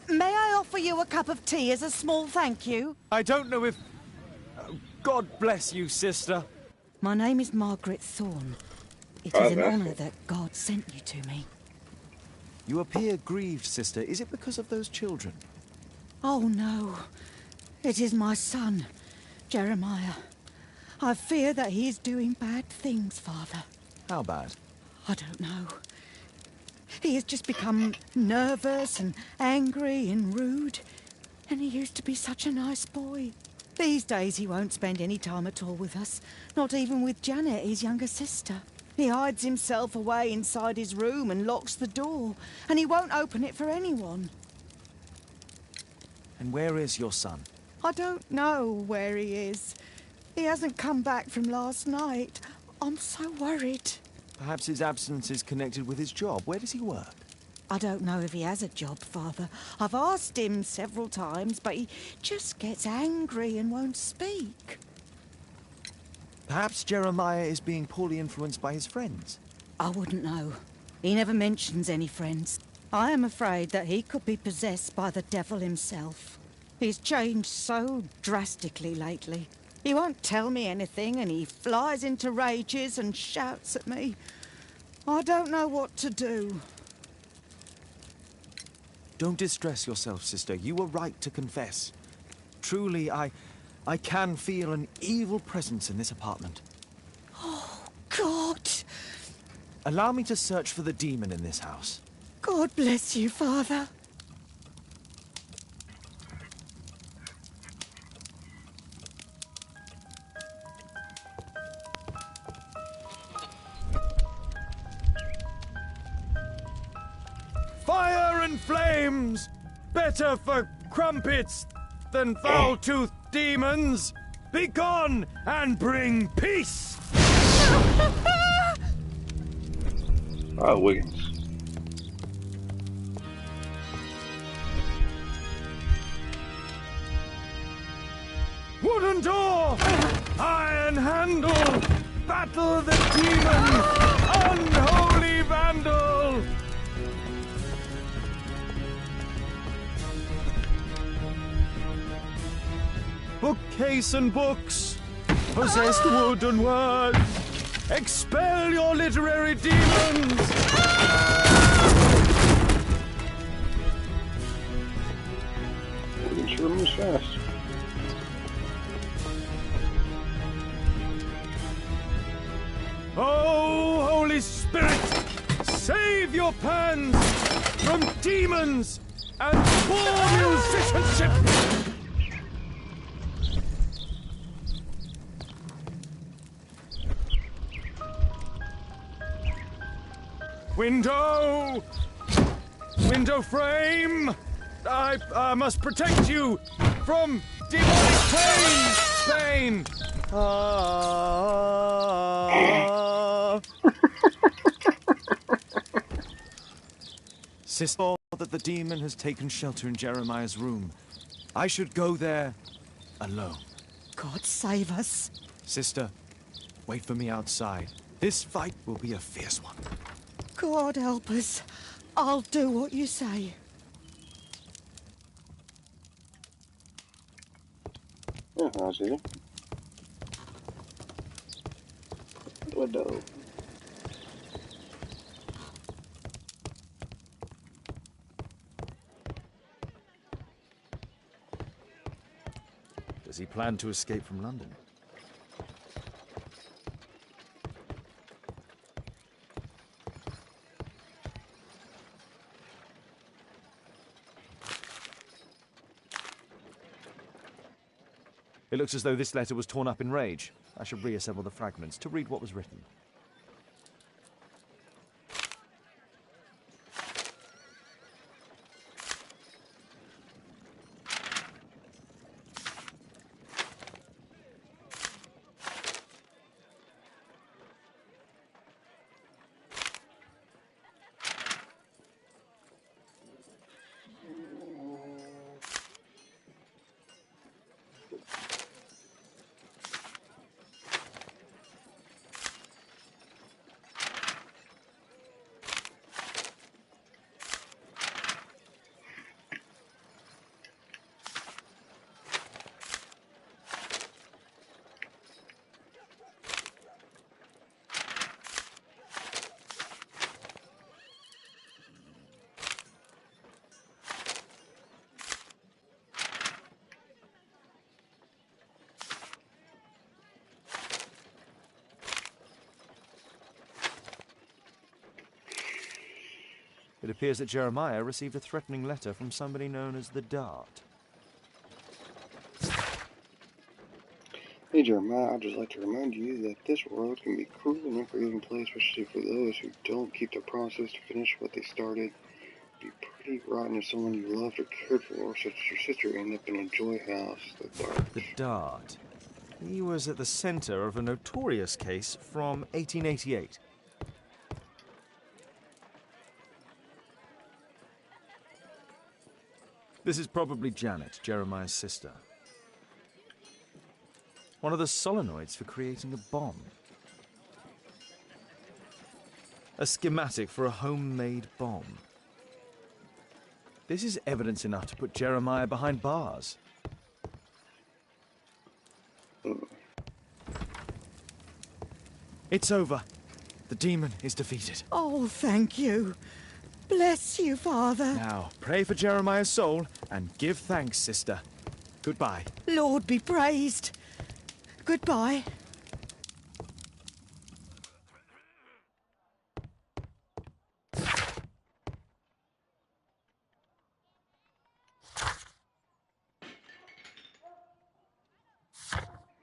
May I offer you a cup of tea as a small thank you? I don't know if... God bless you, sister. My name is Margaret Thorne. It is an honour that God sent you to me. You appear grieved, sister. Is it because of those children? Oh, no. It is my son, Jeremiah. I fear that he is doing bad things, Father. How bad? I don't know. He has just become nervous and angry and rude. And he used to be such a nice boy. These days he won't spend any time at all with us. Not even with Janet, his younger sister. He hides himself away inside his room and locks the door. And he won't open it for anyone. And where is your son? I don't know where he is. He hasn't come back from last night. I'm so worried. Perhaps his absence is connected with his job. Where does he work? I don't know if he has a job, Father. I've asked him several times, but he just gets angry and won't speak. Perhaps Jeremiah is being poorly influenced by his friends. I wouldn't know. He never mentions any friends. I am afraid that he could be possessed by the devil himself. He's changed so drastically lately. He won't tell me anything and he flies into rages and shouts at me. I don't know what to do. Don't distress yourself, sister. You were right to confess. Truly, I can feel an evil presence in this apartment. Oh, God! Allow me to search for the demon in this house. God bless you, Father. Fire and flames! Better for crumpets than foul-toothed demons! Be gone and bring peace! Oh, Wiggins. Wooden door! Iron handle! Battle the demon! Unholy vandal! Bookcase and books! Possessed wood and words! Expel your literary demons! Wiggins sure moves fast. Oh, Holy Spirit, save your pans from demons and poor musicianship! Window! Window frame! I must protect you from demonic pain! Sister, that the demon has taken shelter in Jeremiah's room. I should go there alone. God save us. Sister, wait for me outside. This fight will be a fierce one. God help us. I'll do what you say. Ja, gaan we zitten. Window. Does he plan to escape from London? It looks as though this letter was torn up in rage. I should reassemble the fragments to read what was written. It appears that Jeremiah received a threatening letter from somebody known as the Dart. Hey Jeremiah, I'd just like to remind you that this world can be a cruel and unforgiving place, especially for those who don't keep their promises to finish what they started. It'd be pretty rotten if someone you loved or cared for, such as your sister, ended up in a joy house. The Dart. The Dart. He was at the center of a notorious case from 1888. This is probably Janet, Jeremiah's sister. One of the solenoids for creating a bomb. A schematic for a homemade bomb. This is evidence enough to put Jeremiah behind bars. It's over. The demon is defeated. Oh, thank you. Bless you, Father. Now, pray for Jeremiah's soul and give thanks, sister. Goodbye. Lord be praised. Goodbye.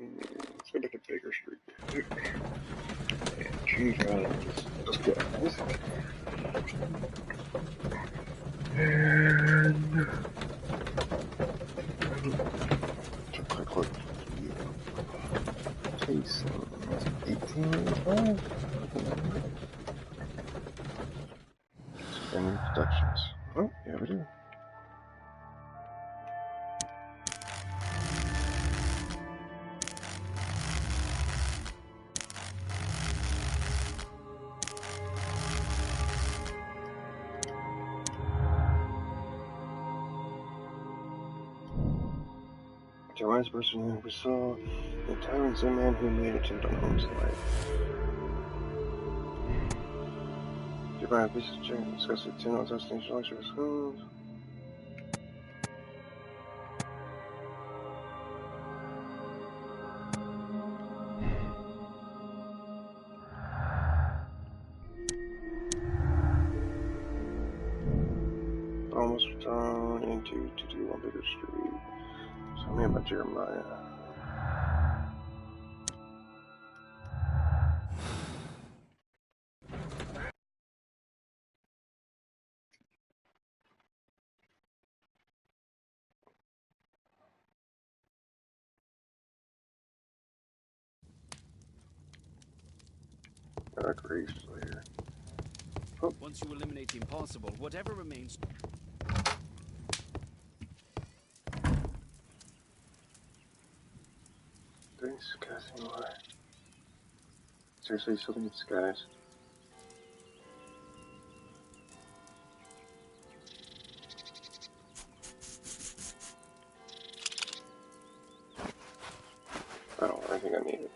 Let's go back to Baker Street. And choose let's go. And click. Case 1885. Spending Productions. Oh, yeah, we do. Jeremiah's person who saw the tyrant's a man who made an attempt on Holmes' life. Jeremiah visits Jerry and discusses the 10 assassination lecture with Holmes. Almost returned into 221 Baker Street. Tell me about Jeremiah. Graves here. Once you eliminate the impossible, whatever remains... Discussing more. Seriously, still need disguise. I think I need it.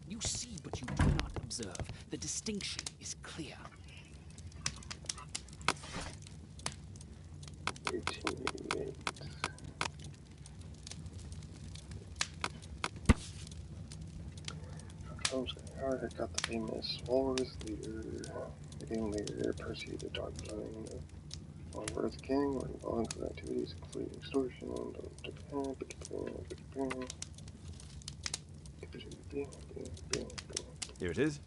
You see, but you do not observe. The distinction is clear. 1888. Holmes had got the famous Walrus leader, the game leader, Percy the Dog Blowing, on Earth King, or involving activities including extortion Here it is.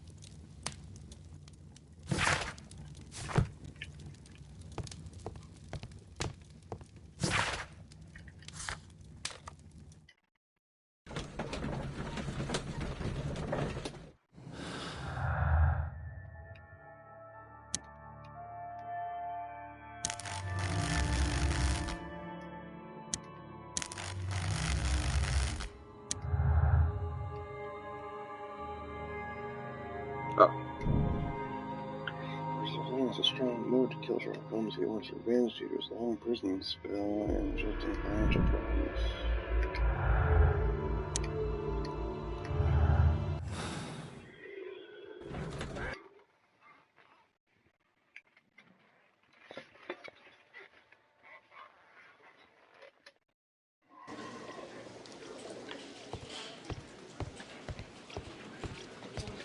There's a strong mood to kill Sherlock Holmes. He wants revenge due to his long prison spell and resulting financial problems.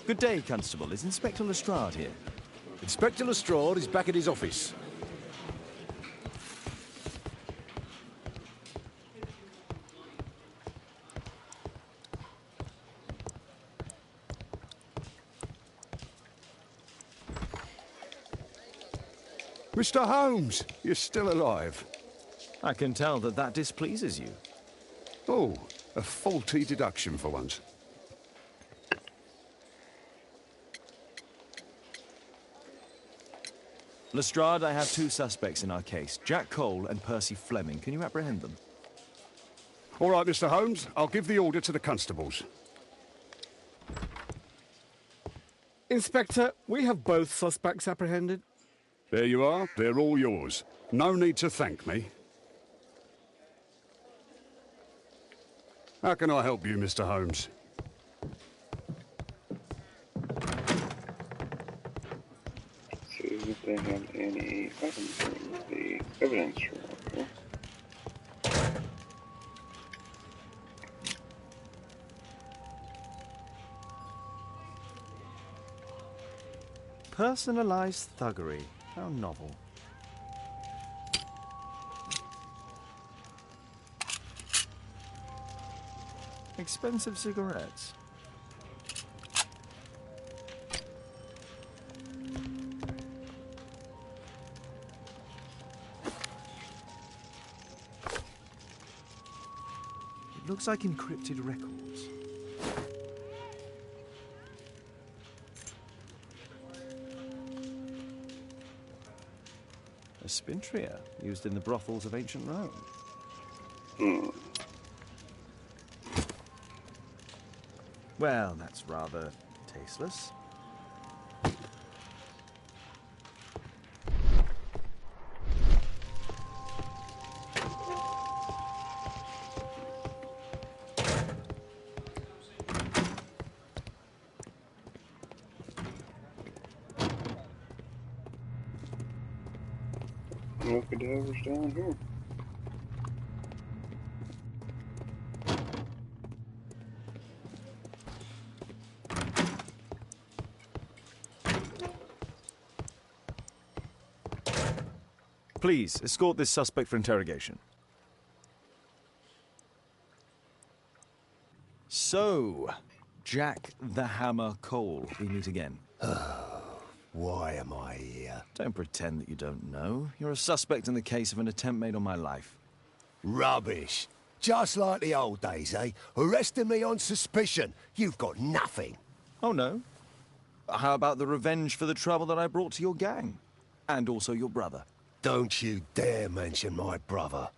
Good day, Constable. Is Inspector Lestrade here? Inspector Lestrade is back at his office. Mr. Holmes, you're still alive. I can tell that that displeases you. Oh, a faulty deduction for once. Lestrade, I have two suspects in our case, Jack Cole and Percy Fleming. Can you apprehend them? All right, Mr. Holmes, I'll give the order to the constables. Inspector, we have both suspects apprehended. There you are. They're all yours. No need to thank me. How can I help you, Mr. Holmes? See if they have any items in the evidence room. Personalized thuggery. How novel. Expensive cigarettes. It looks like encrypted records. A spintria used in the brothels of ancient Rome. Well, that's rather tasteless. No cadavers down here. Please, escort this suspect for interrogation. So, Jack the Hammer Cole, we meet again. Why am I here? Don't pretend that you don't know. You're a suspect in the case of an attempt made on my life. Rubbish. Just like the old days, eh? Arresting me on suspicion. You've got nothing. Oh, no? How about the revenge for the trouble that I brought to your gang? And also your brother. Don't you dare mention my brother.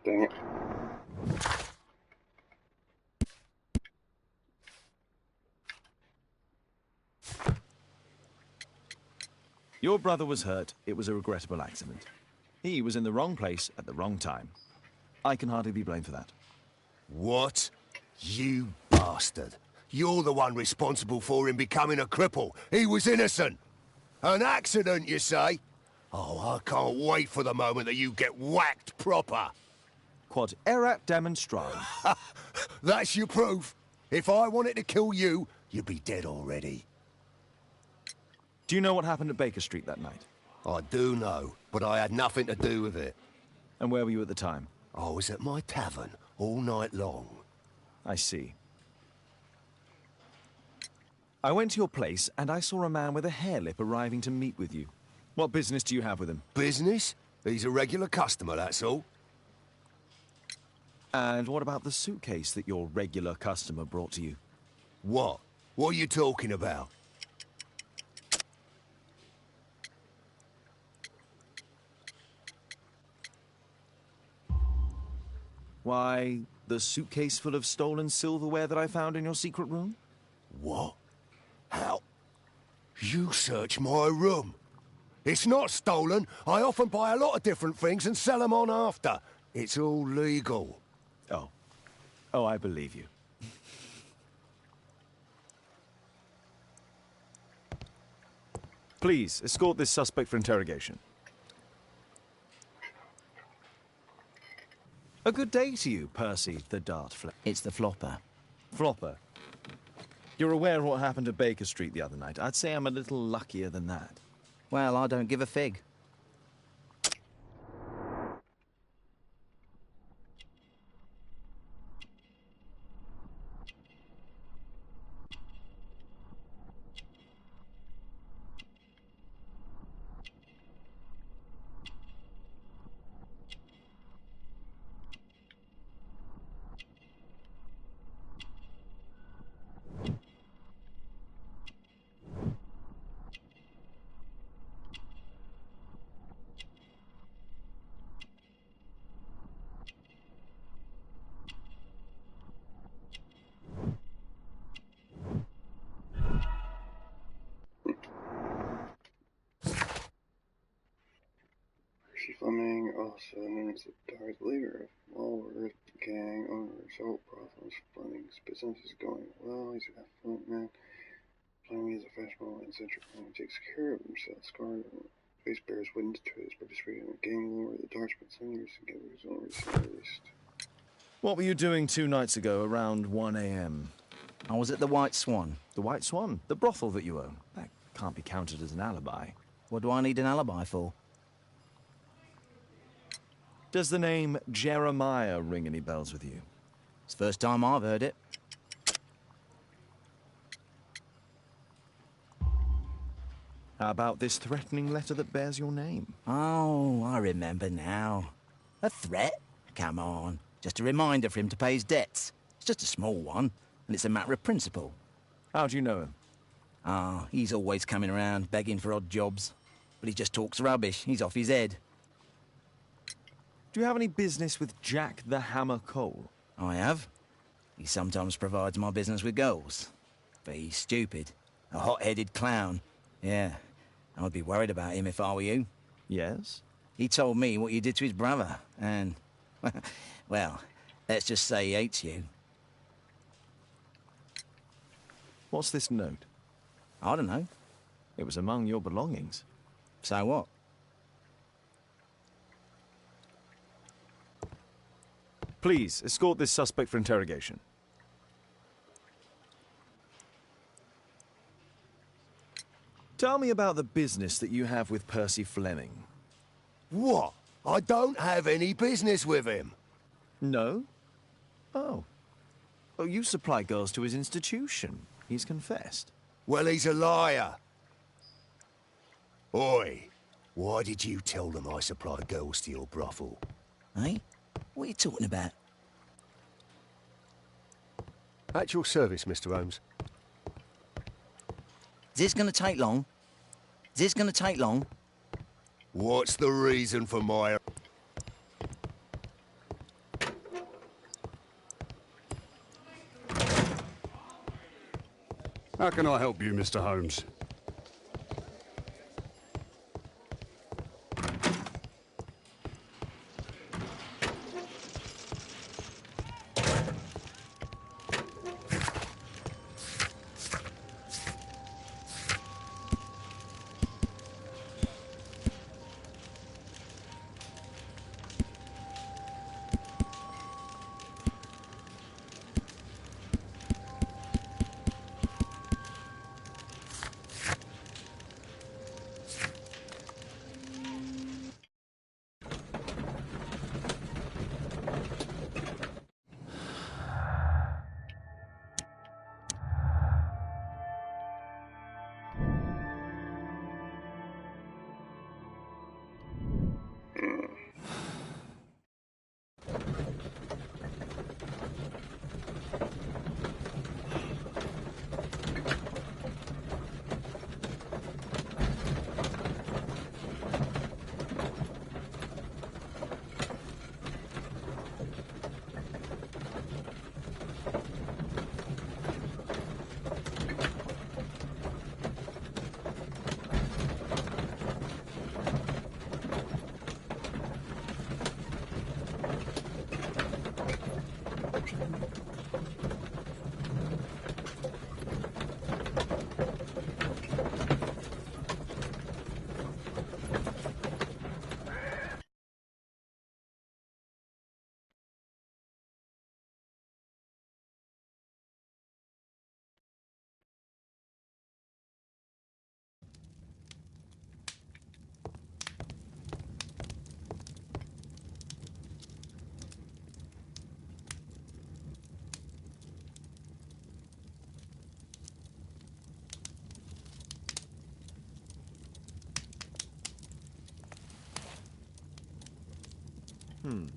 Dang it. Your brother was hurt. It was a regrettable accident. He was in the wrong place at the wrong time. I can hardly be blamed for that. What? You bastard. You're the one responsible for him becoming a cripple. He was innocent. An accident, you say? Oh, I can't wait for the moment that you get whacked proper. Quod erat demonstrandum. That's your proof. If I wanted to kill you, you'd be dead already. Do you know what happened at Baker Street that night? I do know, but I had nothing to do with it. And where were you at the time? I was at my tavern all night long. I see. I went to your place and I saw a man with a hair lip arriving to meet with you. What business do you have with him? Business? He's a regular customer, that's all. And what about the suitcase that your regular customer brought to you? What? What are you talking about? Why, the suitcase full of stolen silverware that I found in your secret room? What? How? You searched my room. It's not stolen. I often buy a lot of different things and sell them on after. It's all legal. Oh. Oh, I believe you. Please, escort this suspect for interrogation. A good day to you, Percy the Dart Flipper. It's the flopper. Flopper. You're aware of what happened at Baker Street the other night. I'd say I'm a little luckier than that. Well, I don't give a fig. Fleming, also known as the Darth leader of Walworth gang owner, soap brothels. Fleming's business is going well. He's an affluent man. Fleming is a fashionable and eccentric man who takes care of himself. Scarred face bears witness to his participating in a gang war. The Darth spent some years together. He was only recently released. What were you doing 2 nights ago around 1 a.m.? I was at the White Swan. The White Swan? The brothel that you own? That can't be counted as an alibi. What do I need an alibi for? Does the name Jeremiah ring any bells with you? It's the first time I've heard it. How about this threatening letter that bears your name? Oh, I remember now. A threat? Come on. Just a reminder for him to pay his debts. It's just a small one, and it's a matter of principle. How do you know him? Ah, he's always coming around, begging for odd jobs. But he just talks rubbish. He's off his head. Do you have any business with Jack the Hammer Cole? I have. He sometimes provides my business with goals. But he's stupid. A hot-headed clown. Yeah. I'd be worried about him if I were you. Yes? He told me what you did to his brother, and... well, let's just say he hates you. What's this note? I don't know. It was among your belongings. So what? Please, escort this suspect for interrogation. Tell me about the business that you have with Percy Fleming. What? I don't have any business with him. No? Oh. Oh, you supply girls to his institution. He's confessed. Well, he's a liar. Oi, why did you tell them I supply girls to your brothel? Eh? What are you talking about? At your service, Mr. Holmes. Is this gonna take long? Is this gonna take long? What's the reason for my... How can I help you, Mr. Holmes?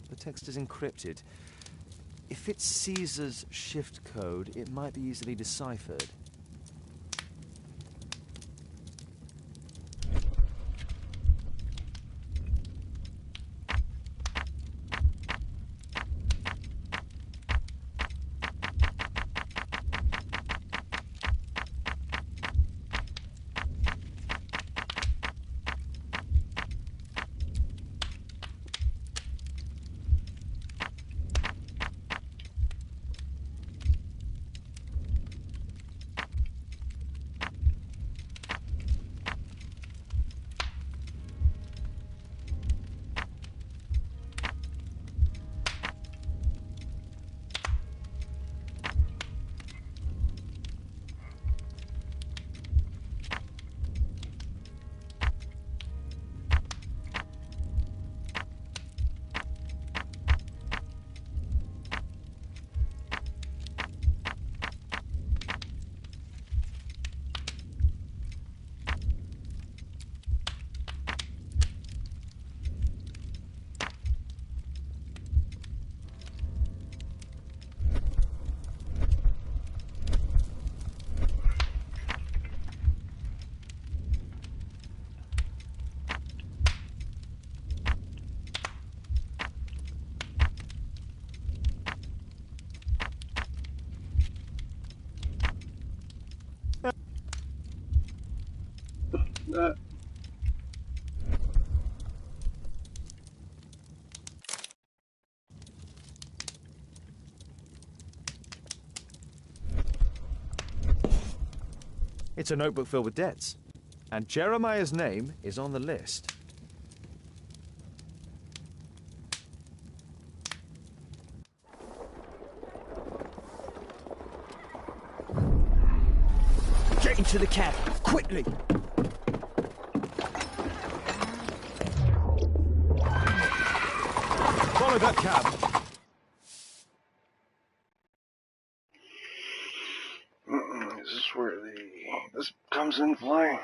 The text is encrypted. If it's Caesar's shift code, it might be easily deciphered. that. It's a notebook filled with debts. And Jeremiah's name is on the list. Get into the cab, quickly! Follow that cab. This is where this comes in play.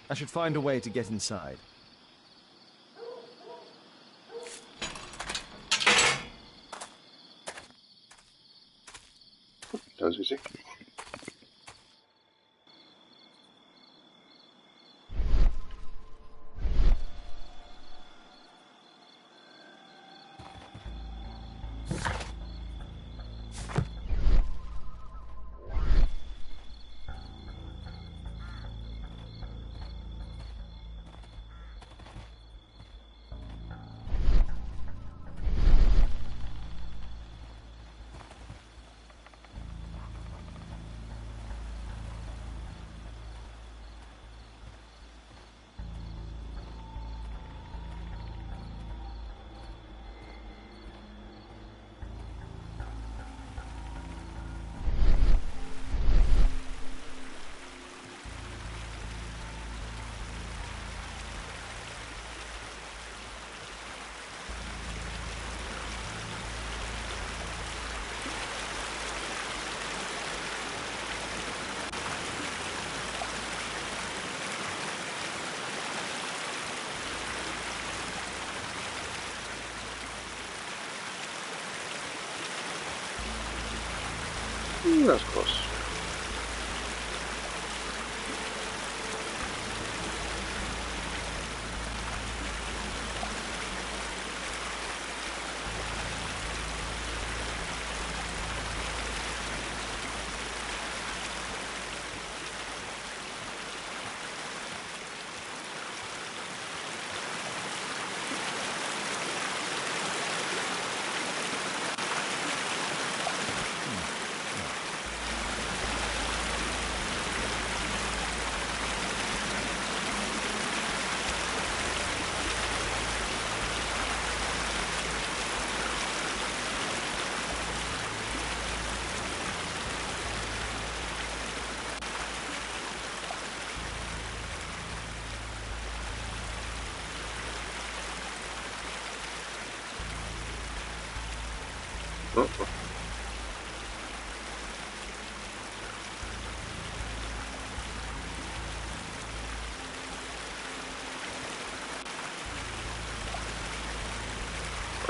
I should find a way to get inside. That was easy. That's close.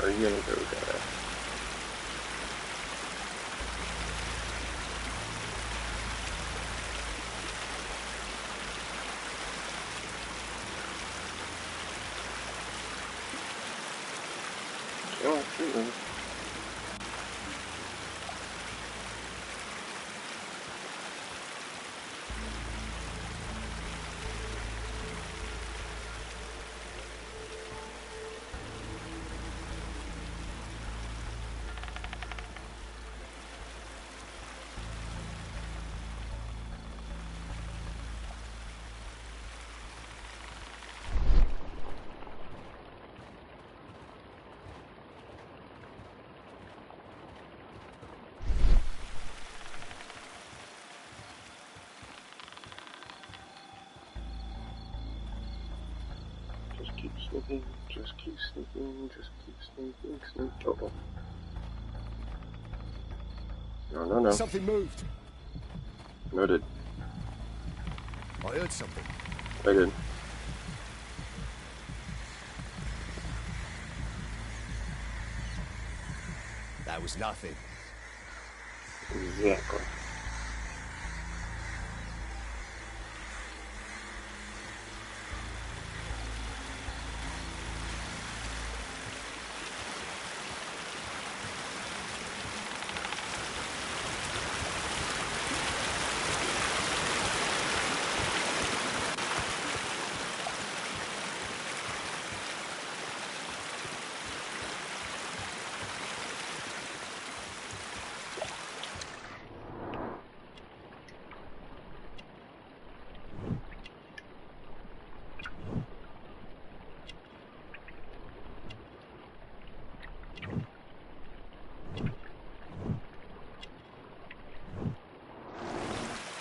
Are you gonna go there? Oh, shoot them. Just keep sneaking, just keep sneaking, just keep sneaking, sneak. Oh, no. No. Something moved. Noted. I heard something. I did. was nothing. Exactly.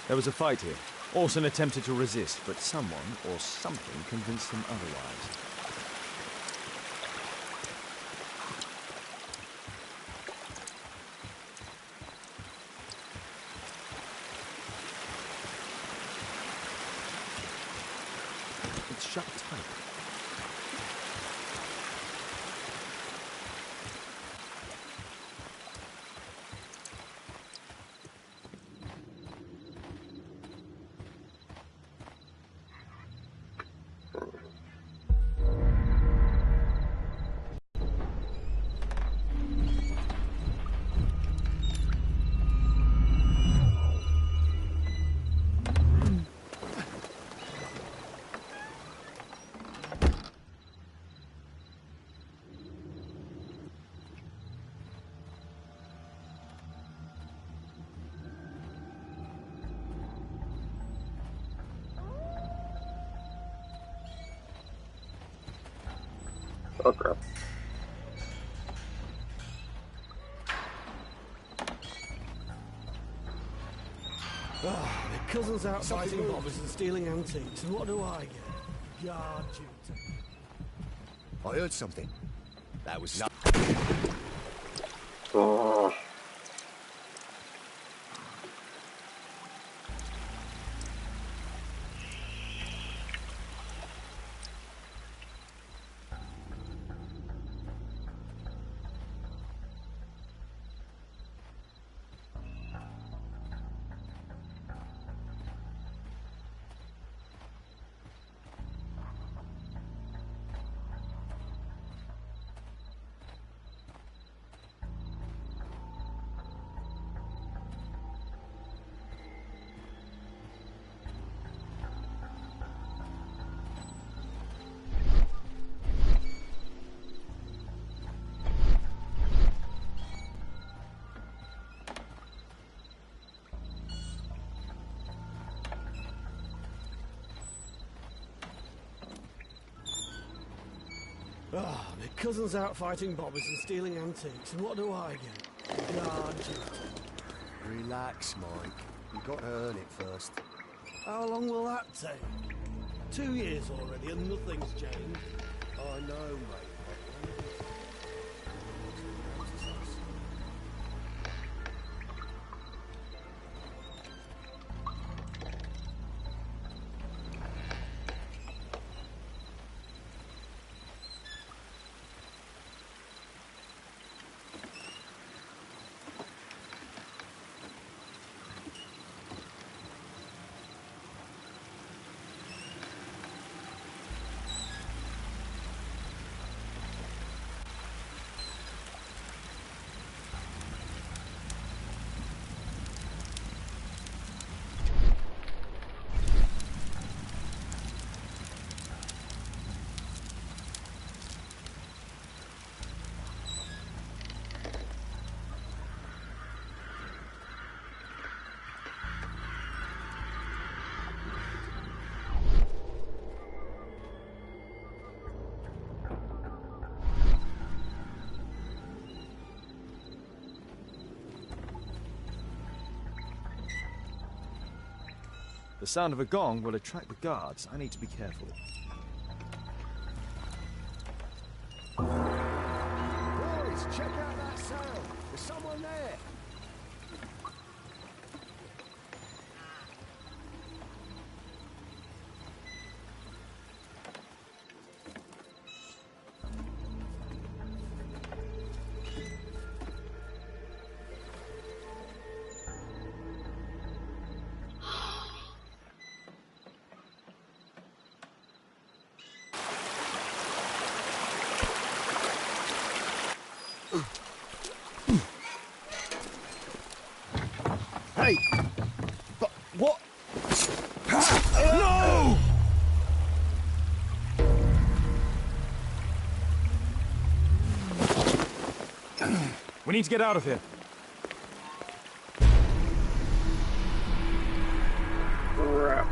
There was a fight here. Orson attempted to resist, but someone or something convinced him otherwise. It's shut tight. Oh crap. Ah, my cousin's out fighting bobbers and stealing antiques, and what do I get? Guard duty. I heard something. That was not. Oh. Ah, my cousin's out fighting bobbers and stealing antiques, and what do I get? Guard duty. Relax, Mike. You got to earn it first. How long will that take? 2 years already, and nothing's changed. I know, mate. The sound of a gong will attract the guards. I need to be careful. Boys, check out that sound. There's someone there. Hey! But what? No! We need to get out of here. Crap.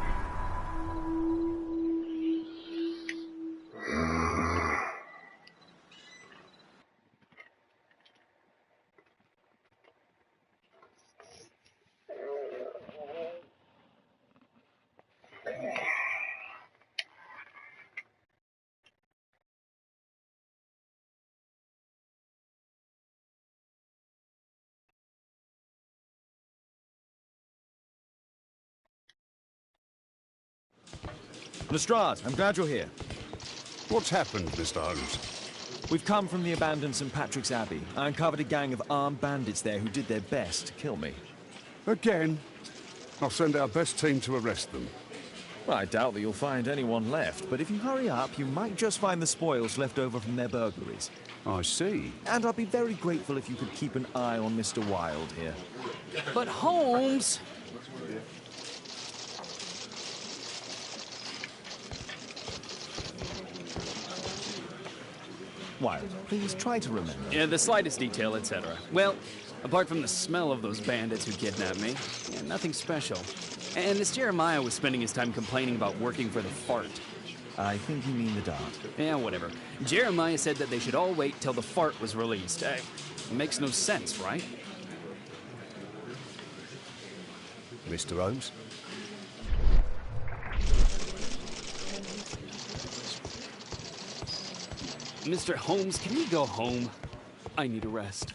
Lestrade, I'm glad you're here. What's happened, Mr. Holmes? We've come from the abandoned St. Patrick's Abbey. I uncovered a gang of armed bandits there who did their best to kill me. Again? I'll send our best team to arrest them. Well, I doubt that you'll find anyone left, but if you hurry up, you might just find the spoils left over from their burglaries. I see. And I'd be very grateful if you could keep an eye on Mr. Wilde here. But Holmes... Wilde, please try to remember. Yeah, the slightest detail, etc. Well, apart from the smell of those bandits who kidnapped me, yeah, nothing special. And this Jeremiah was spending his time complaining about working for the fart. I think you mean the dart. Yeah, whatever. Jeremiah said that they should all wait till the fart was released. It makes no sense, right? Mr. Holmes? Mr. Holmes, can we go home? I need a rest.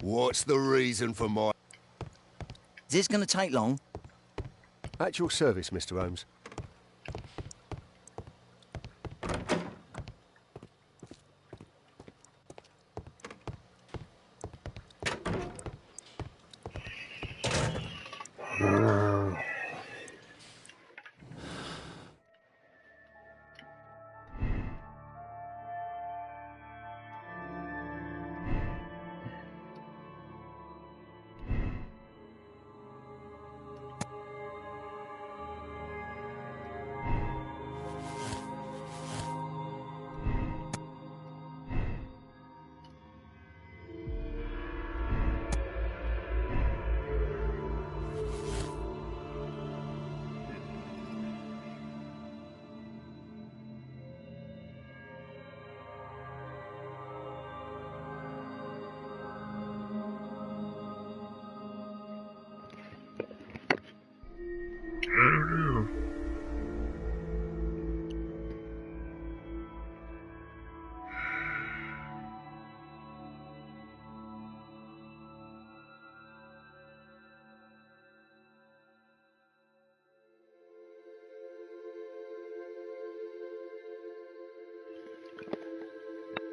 What's the reason for my... Is this going to take long? At your service, Mr. Holmes.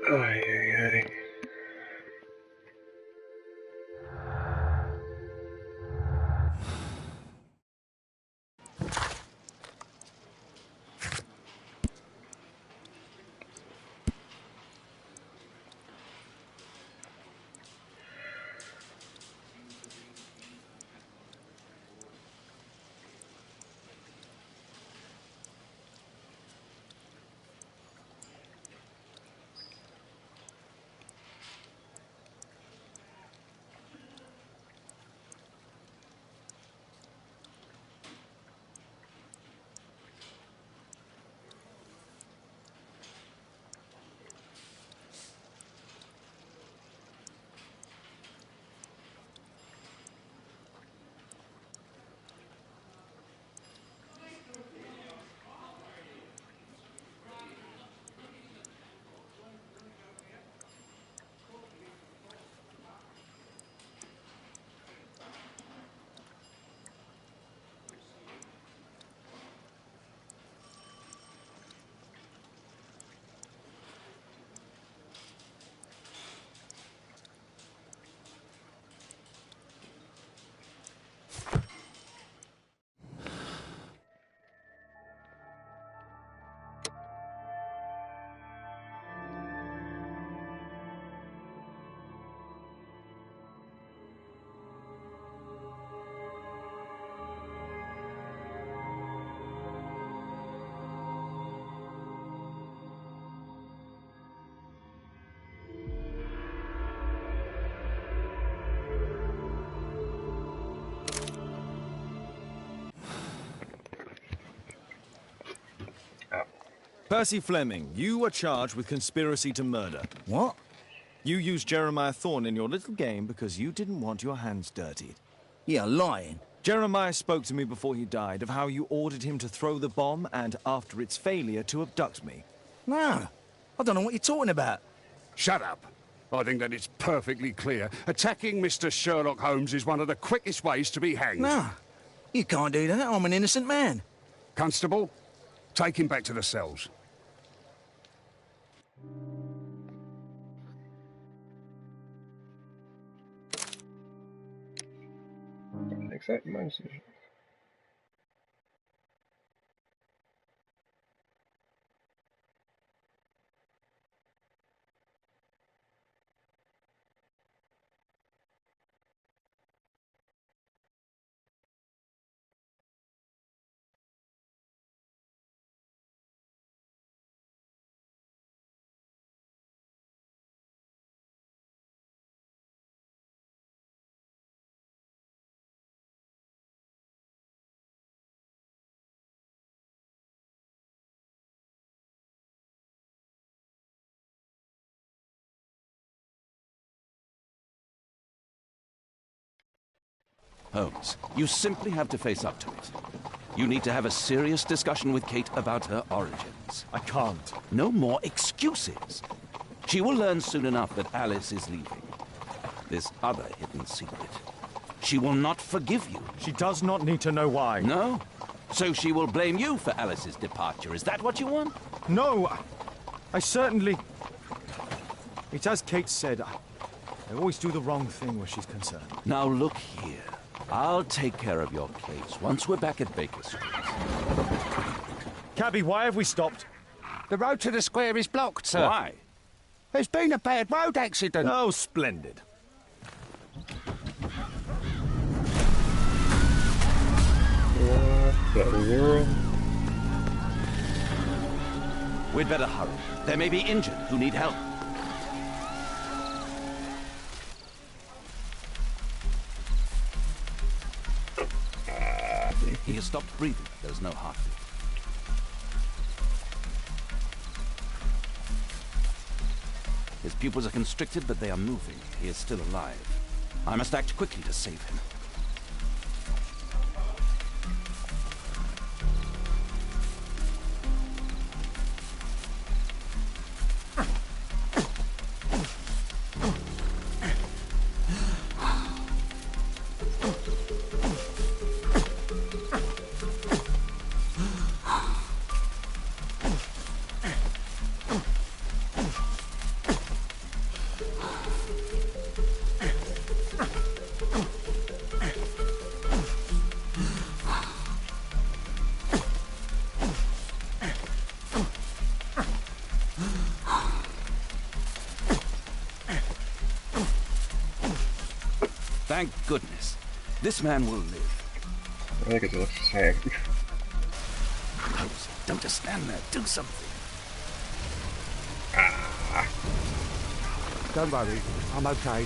Ay, ay, ay. Percy Fleming, you are charged with conspiracy to murder. What? You used Jeremiah Thorne in your little game because you didn't want your hands dirtied. You're lying. Jeremiah spoke to me before he died of how you ordered him to throw the bomb and, after its failure, to abduct me. No, I don't know what you're talking about. Shut up. I think that it's perfectly clear. Attacking Mr. Sherlock Holmes is one of the quickest ways to be hanged. No, you can't do that. I'm an innocent man. Constable, take him back to the cells. Exactly my decision. Holmes, you simply have to face up to it. You need to have a serious discussion with Kate about her origins. I can't. No more excuses. She will learn soon enough that Alice is leaving. This other hidden secret. She will not forgive you. She does not need to know why. No? So she will blame you for Alice's departure. Is that what you want? No, I certainly... It's as Kate said, I always do the wrong thing where she's concerned. Now look here. I'll take care of your case once we're back at Baker Street. Cabby, why have we stopped? The road to the square is blocked, sir. Why? There's been a bad road accident. Oh, splendid. What the world? We'd better hurry. There may be injured who need help. He has stopped breathing. There's no heartbeat. His pupils are constricted, but they are moving. He is still alive. I must act quickly to save him. Thank goodness. This man will live. I think it looks the same. Holmes, don't just stand there. Do something. Don't worry, I'm okay.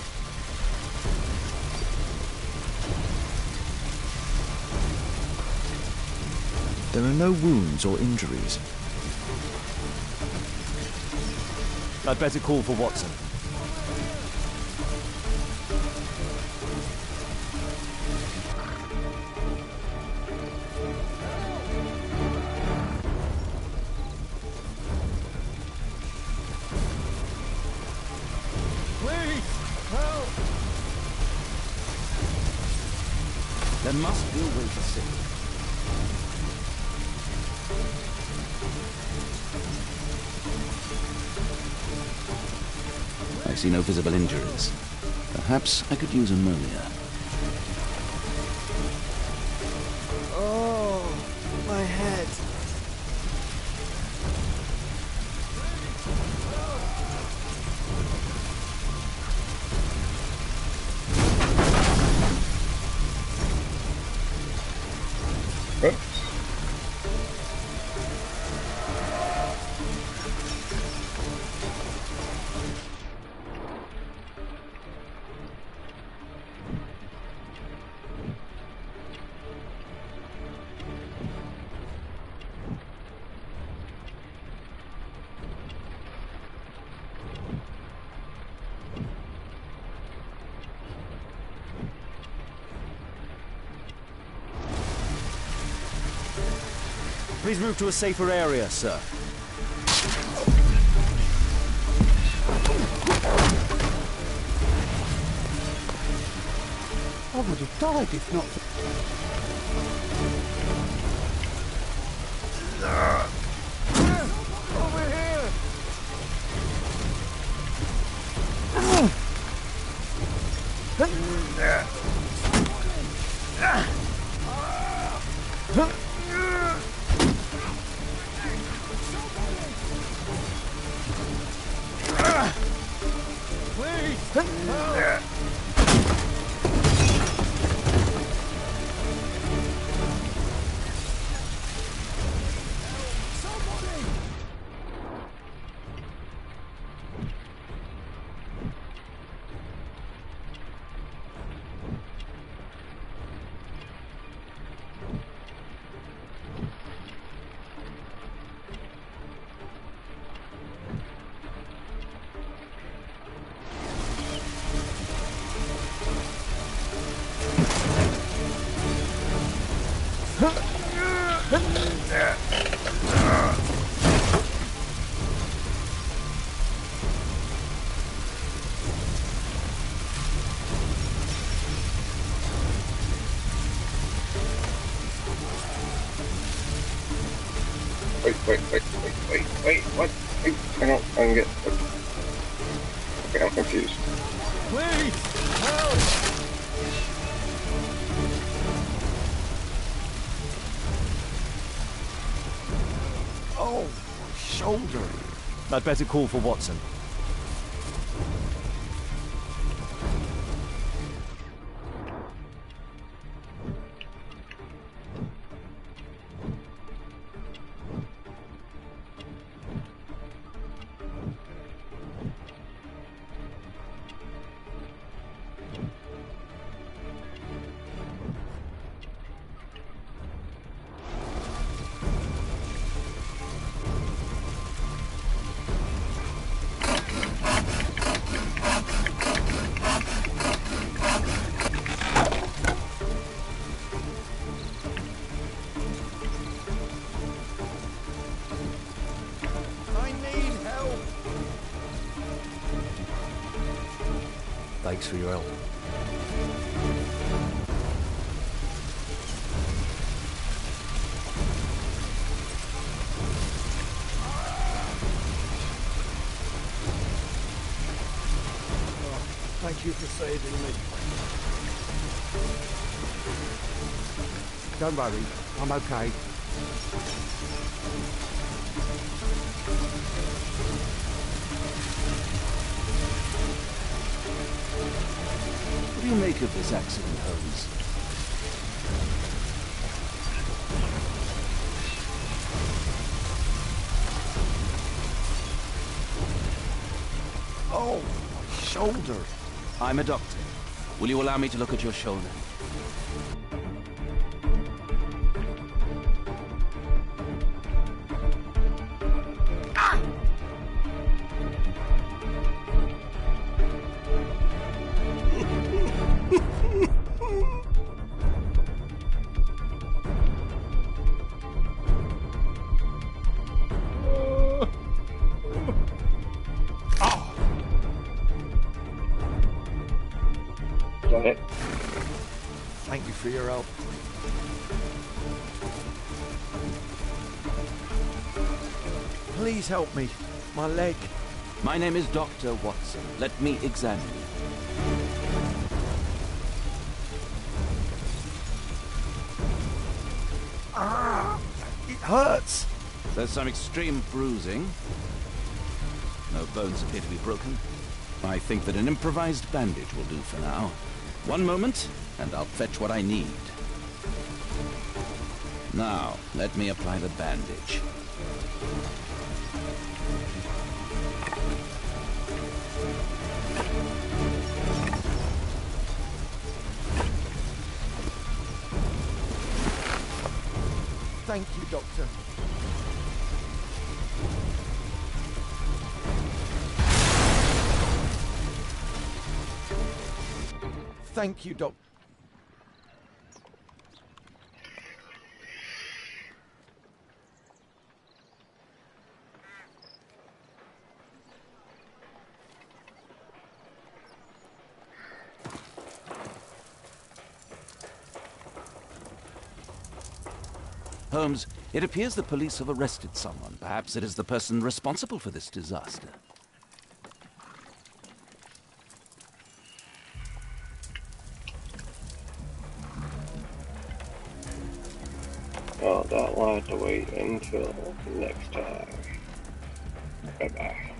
There are no wounds or injuries. I'd better call for Watson. Please, help! There must be a way to save him. I see no visible injuries. Perhaps I could use ammonia. Oh, my head. Please move to a safer area, sir. I would have died if not for... Over here! Wait, what? I don't get... Okay, I'm confused. Please, help! Oh, shoulder. I'd better call for Watson. Thanks for your help. Thank you for saving me. Don't worry, I'm okay. do you make of this accident, Holmes? Oh, my shoulder. I'm a doctor. Will you allow me to look at your shoulder? Got it. Thank you for your help. Please help me. My leg. My name is Dr. Watson. Let me examine you. Ah, it hurts. There's some extreme bruising. No bones appear to be broken. I think that an improvised bandage will do for now. One moment, and I'll fetch what I need. Now, let me apply the bandage. Thank you, Doctor. Thank you, Doc. Holmes, it appears the police have arrested someone. Perhaps it is the person responsible for this disaster. Well, that will have to wait until next time. Bye-bye.